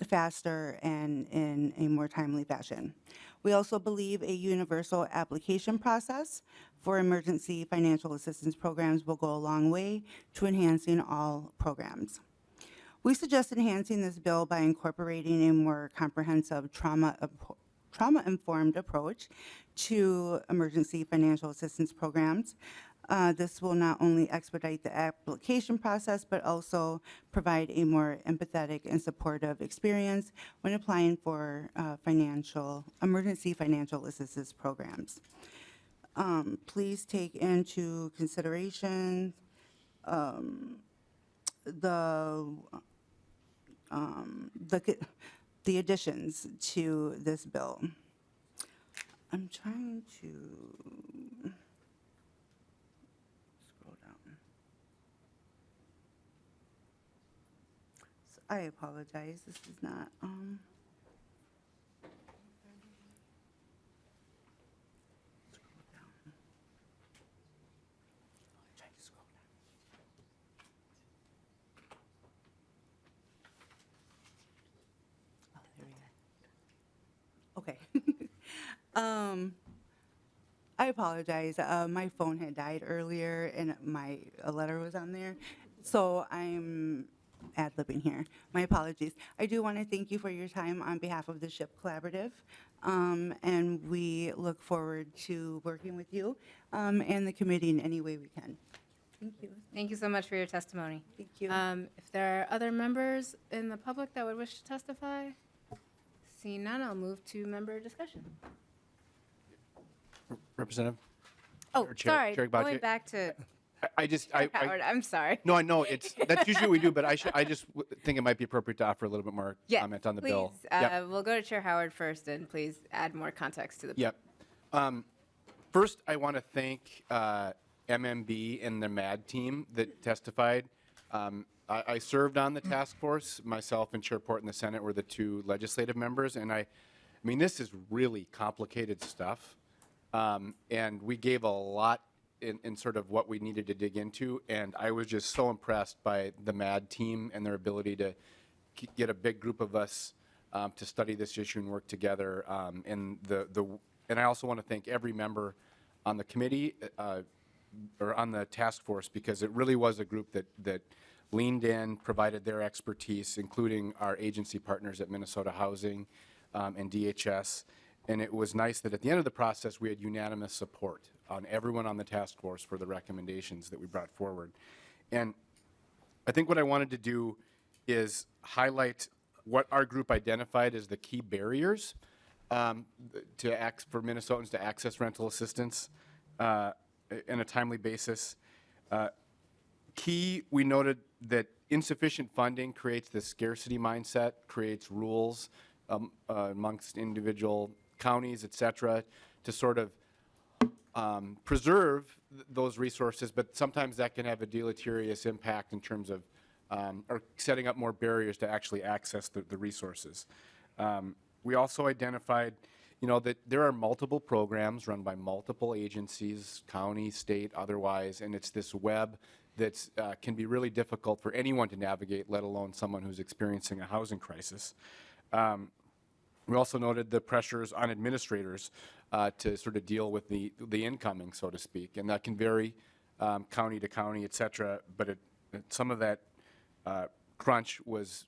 faster and in a more timely fashion. We also believe a universal application process for emergency financial assistance programs will go a long way to enhancing all programs. We suggest enhancing this bill by incorporating a more comprehensive trauma-informed approach to emergency financial assistance programs. This will not only expedite the application process, but also provide a more empathetic and supportive experience when applying for emergency financial assistance programs. Please take into consideration the additions to this bill. I'm trying to scroll down. So I apologize. This is not. Scroll down. I'm trying to scroll down. Okay. I apologize. My phone had died earlier and a letter was on there. So I'm ad-libbing here. My apologies. I do want to thank you for your time on behalf of the SHIP Collaborative. And we look forward to working with you and the committee in any way we can. Thank you. Thank you so much for your testimony. Thank you. If there are other members in the public that would wish to testify, seeing none, I'll move to member discussion. Representative? Oh, Or Chair- sorry, Chair Agbaje? going back to Howard, I'm sorry. No, I know, that's usually what we do, but I just think it might be appropriate to offer a little bit more Yeah, comment on the please, bill. Yep. we'll go to Chair Howard first, and please add more context to the bill. Yep. First, I want to thank MMB and the MAD team that testified. I served on the task force. Myself and Chair Port in the Senate were the two legislative members, and I mean, this is really complicated stuff, and we gave a lot in sort of what we needed to dig into, and I was just so impressed by the MAD team and their ability to get a big group of us to study this issue and work together. And I also want to thank every member on the committee or on the task force, because it really was a group that leaned in, provided their expertise, including our agency partners at Minnesota Housing and DHS. And it was nice that at the end of the process, we had unanimous support on everyone on the task force for the recommendations that we brought forward. And I think what I wanted to do is highlight what our group identified as the key barriers for Minnesotans to access rental assistance in a timely basis. We noted that insufficient funding creates this scarcity mindset, creates rules amongst individual counties, et cetera, to sort of preserve those resources, but sometimes that can have a deleterious impact in terms of or setting up more barriers to actually access the resources. We also identified, that there are multiple programs run by multiple agencies, county, state, otherwise, and it's this web that can be really difficult for anyone to navigate, let alone someone who's experiencing a housing crisis. We also noted the pressures on administrators to sort of deal with the incoming, so to speak, and that can vary county to county, et cetera, but some of that crunch was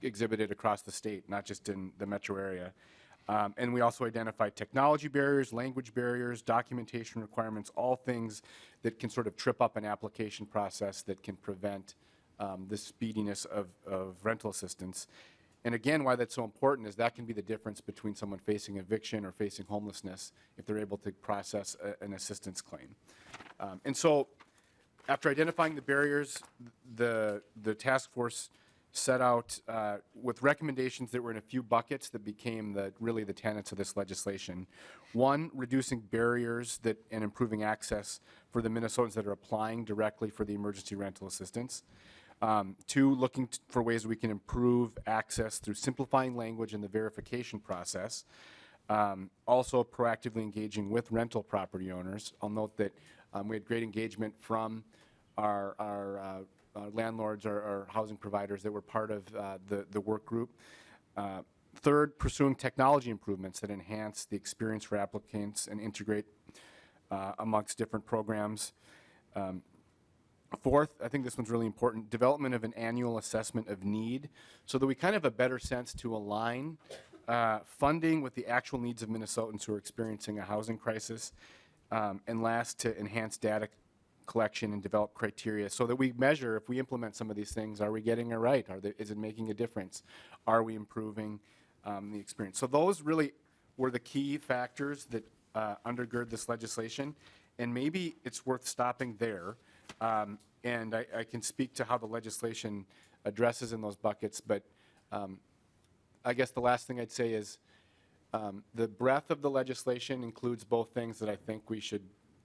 exhibited across the state, not just in the metro area. And we also identified technology barriers, language barriers, documentation requirements, all things that can sort of trip up an application process that can prevent the speediness of rental assistance. And again, why that's so important is that can be the difference between someone facing eviction or facing homelessness if they're able to process an assistance claim. And so after identifying the barriers, the task force set out with recommendations that were in a few buckets that became really the tenets of this legislation. One, reducing barriers and improving access for the Minnesotans that are applying directly for the emergency rental assistance. Two, looking for ways we can improve access through simplifying language in the verification process. Also, proactively engaging with rental property owners. I'll note that we had great engagement from our landlords, our housing providers that were part of the work group. Third, pursuing technology improvements that enhance the experience for applicants and integrate amongst different programs. Fourth, I think this one's really important, development of an annual assessment of need so that we kind of have a better sense to align funding with the actual needs of Minnesotans who are experiencing a housing crisis. And last, to enhance data collection and develop criteria so that we measure if we implement some of these things, are we getting it right? Is it making a difference? Are we improving the experience? So those really were the key factors that undergird this legislation. And maybe it's worth stopping there. And I can speak to how the legislation addresses in those buckets, but I guess the last thing I'd say is the breadth of the legislation includes both things that I think we should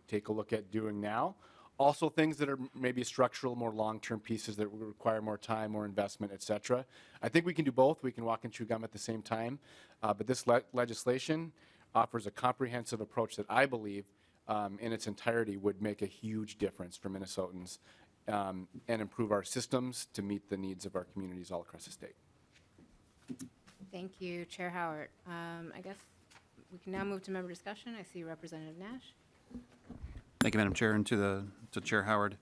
take a look at doing now, also things that are maybe structural, more long-term pieces that will require more time, more investment, et cetera. I think we can do both. We can walk and chew gum at the same time, but this legislation offers a comprehensive approach that I believe in its entirety would make a huge difference for Minnesotans and improve our systems to meet the needs of our communities all across the state. Thank you, Chair Howard. I guess we can now move to member discussion. I see Representative Nash. Thank you, Madam Chair, and to Chair Howard.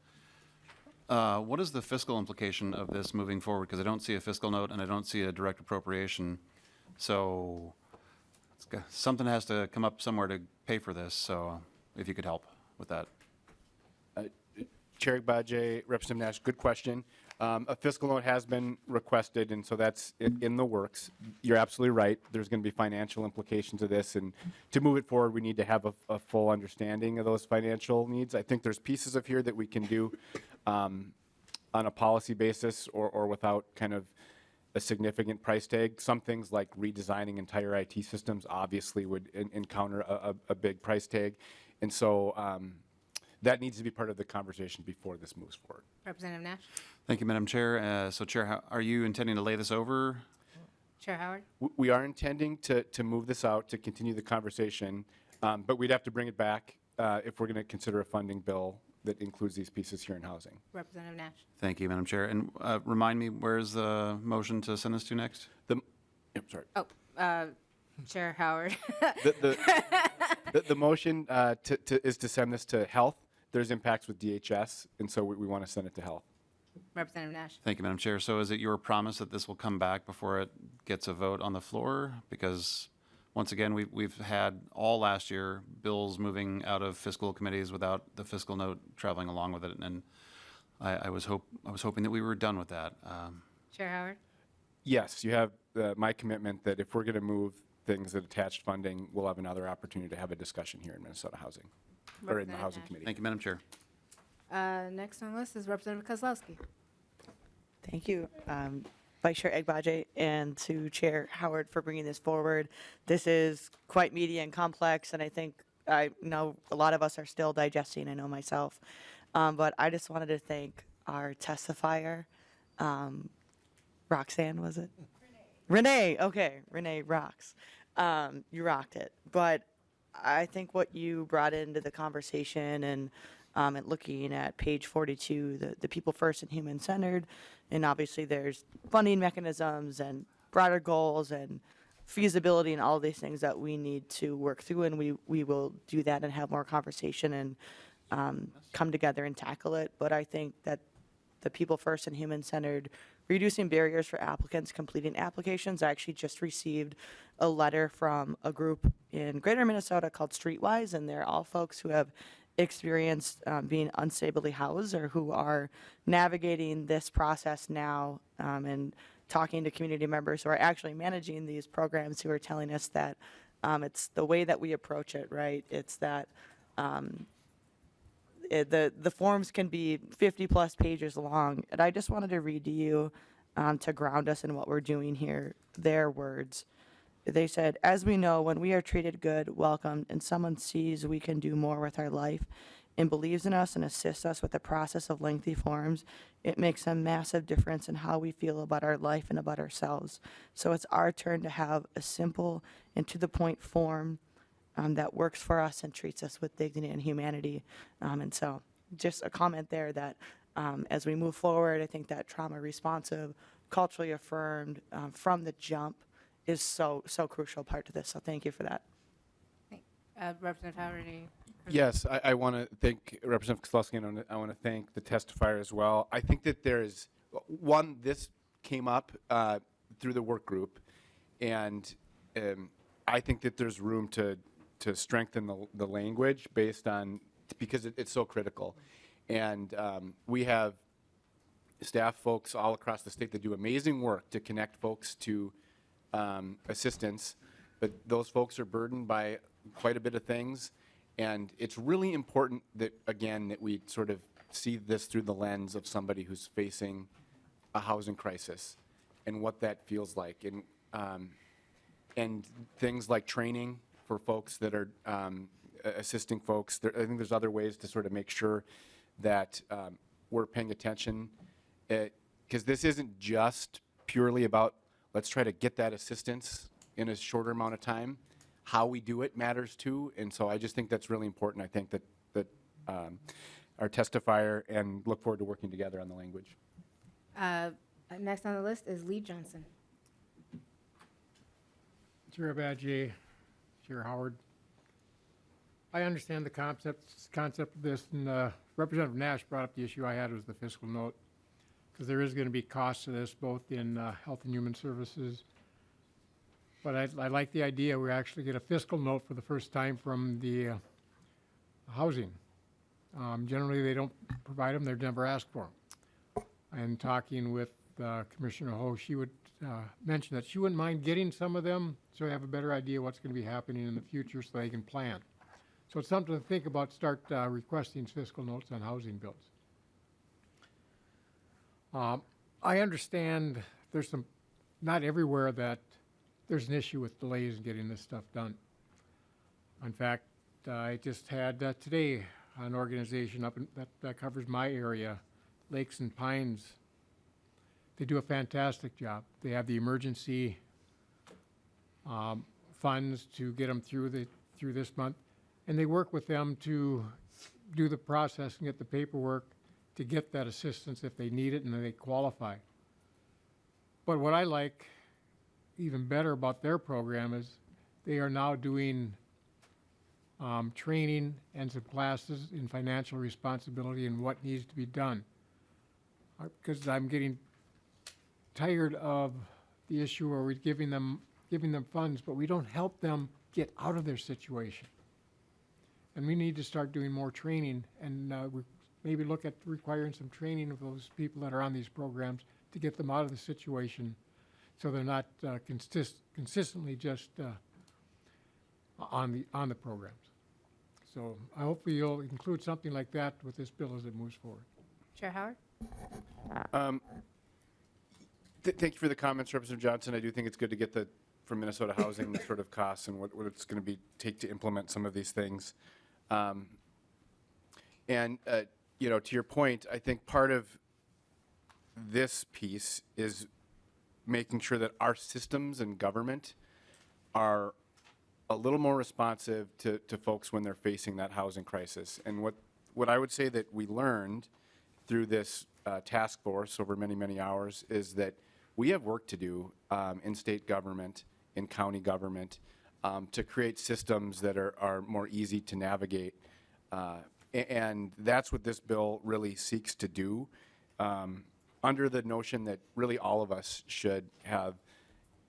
What is the fiscal implication of this moving forward? Because I don't see a fiscal note and I don't see a direct appropriation. So something has to come up somewhere to pay for this. So if you could help with that. Chair Agbaje, Representative Nash, good question. A fiscal note has been requested, and so that's in the works. You're absolutely right. There's going to be financial implications of this, and to move it forward, we need to have a full understanding of those financial needs. I think there's pieces of here that we can do on a policy basis or without kind of a significant price tag. Some things like redesigning entire IT systems obviously would encounter a big price tag, and so that needs to be part of the conversation before this moves forward. Representative Nash? Thank you, Madam Chair. So Chair, are you intending to lay this over? Chair Howard? We are intending to move this out, to continue the conversation, but we'd have to bring it back if we're going to consider a funding bill that includes these pieces here in housing. Representative Nash? Thank you, Madam Chair. And remind me, where's the motion to send this to next? Sorry. Oh, Chair Howard. The motion is to send this to health. There's impacts with DHS, and so we want to send it to health. Representative Nash? Thank you, Madam Chair. So is it your promise that this will come back before it gets a vote on the floor? Because once again, we've had all last year bills moving out of fiscal committees without the fiscal note traveling along with it, and I was hoping that we were done with that. Chair Howard? Yes, you have my commitment that if we're going to move things that attached funding, we'll have another opportunity to have a discussion here in Minnesota Housing, or in the Housing Committee. Thank you, Madam Chair. Next on the list is Representative Kozlowski. Thank you, Vice Chair Agbaje, and to Chair Howard for bringing this forward. This is quite meaty and complex, and I know a lot of us are still digesting, I know myself. But I just wanted to thank our testifier, Roxanne, was it? Renee, okay, Renee rocks. You rocked it. But I think what you brought into the conversation and looking at page 42, the people first and human centered, and obviously there's funding mechanisms and broader goals and feasibility and all these things that we need to work through, and we will do that and have more conversation and come together and tackle it. But I think that the people first and human centered, reducing barriers for applicants completing applications. I actually just received a letter from a group in Greater Minnesota called Streetwise, and they're all folks who have experienced being unstably housed or who are navigating this process now, and talking to community members who are actually managing these programs, who are telling us that it's the way that we approach it, right? It's that the forms can be 50-plus pages long, and I just wanted to read to you to ground us in what we're doing here, their words. They said, "As we know, when we are treated good, welcomed, and someone sees we can do more with our life and believes in us and assists us with the process of lengthy forms, it makes a massive difference in how we feel about our life and about ourselves. So it's our turn to have a simple and to-the-point form that works for us and treats us with dignity and humanity." And so just a comment there that as we move forward, I think that trauma responsive, culturally affirmed from the jump is so crucial part to this. So thank you for that. Representative Howard, any? Yes, I want to thank Representative Kozlowski, and I want to thank the testifier as well. I think that there is, one, this came up through the work group, and I think that there's room to strengthen the language based on, because it's so critical. And we have staff folks all across the state that do amazing work to connect folks to assistance, but those folks are burdened by quite a bit of things. And it's really important that, again, that we sort of see this through the lens of somebody who's facing a housing crisis and what that feels like. And things like training for folks that are assisting folks. I think there's other ways to sort of make sure that we're paying attention, because this isn't just purely about let's try to get that assistance in a shorter amount of time. How we do it matters too, and so I just think that's really important. I think that our testifier, and look forward to working together on the language. Next on the list is Lee Johnson. Chair Agbaje, Chair Howard. I understand the concept of this, and Representative Nash brought up the issue I had was the fiscal note, because there is going to be costs to this, both in Health and Human Services. But I like the idea we actually get a fiscal note for the first time from the housing. Generally, they don't provide them; they're never asked for them. And talking with Commissioner Ho, she would mention that she wouldn't mind getting some of them so they have a better idea what's going to be happening in the future so they can plan. So it's something to think about, start requesting fiscal notes on housing bills. I understand there's some, not everywhere that there's an issue with delays in getting this stuff done. In fact, I just had today an organization up in, that covers my area, Lakes and Pines. They do a fantastic job. They have the emergency funds to get them through this month, and they work with them to do the process and get the paperwork to get that assistance if they need it and they qualify. But what I like even better about their program is they are now doing training and some classes in financial responsibility and what needs to be done. Because I'm getting tired of the issue where we're giving them funds, but we don't help them get out of their situation. And we need to start doing more training and maybe look at requiring some training of those people that are on these programs to get them out of the situation so they're not consistently just on the programs. So I hope you'll include something like that with this bill as it moves forward. Chair Howard? Thank you for the comments, Representative Johnson. I do think it's good to get from Minnesota Housing the sort of costs and what it's going to take to implement some of these things. You know, to your point, I think part of this piece is making sure that our systems and government are a little more responsive to folks when they're facing that housing crisis. And what I would say that we learned through this task force over many, many hours is that we have work to do in state government, in county government, to create systems that are more easy to navigate. And that's what this bill really seeks to do, under the notion that really all of us should have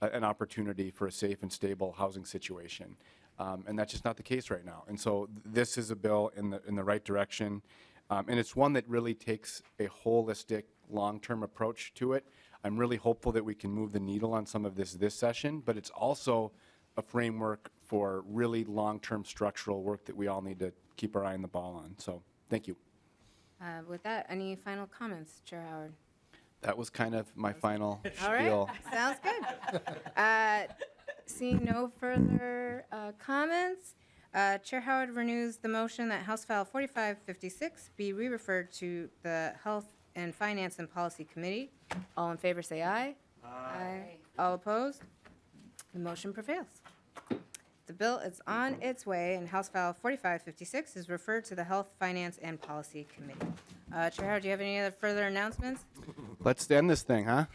an opportunity for a safe and stable housing situation. And that's just not the case right now. And so this is a bill in the right direction. And it's one that really takes a holistic, long-term approach to it. I'm really hopeful that we can move the needle on some of this session, but it's also a framework for really long-term structural work that we all need to keep our eye on the ball on. So thank you. With that, any final comments, Chair Howard? That was kind of my final All spiel. right, sounds good. Seeing no further comments, Chair Howard renews the motion that House File 4556 be re-referred to the Health and Finance and Policy Committee. All in favor say aye. Aye. All opposed? The motion prevails. The bill is on its way, and House File 4556 is referred to the Health, Finance, and Policy Committee. Chair Howard, do you have any other further announcements? Let's end this thing, huh?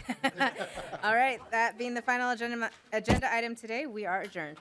All right, that being the final agenda item today, we are adjourned.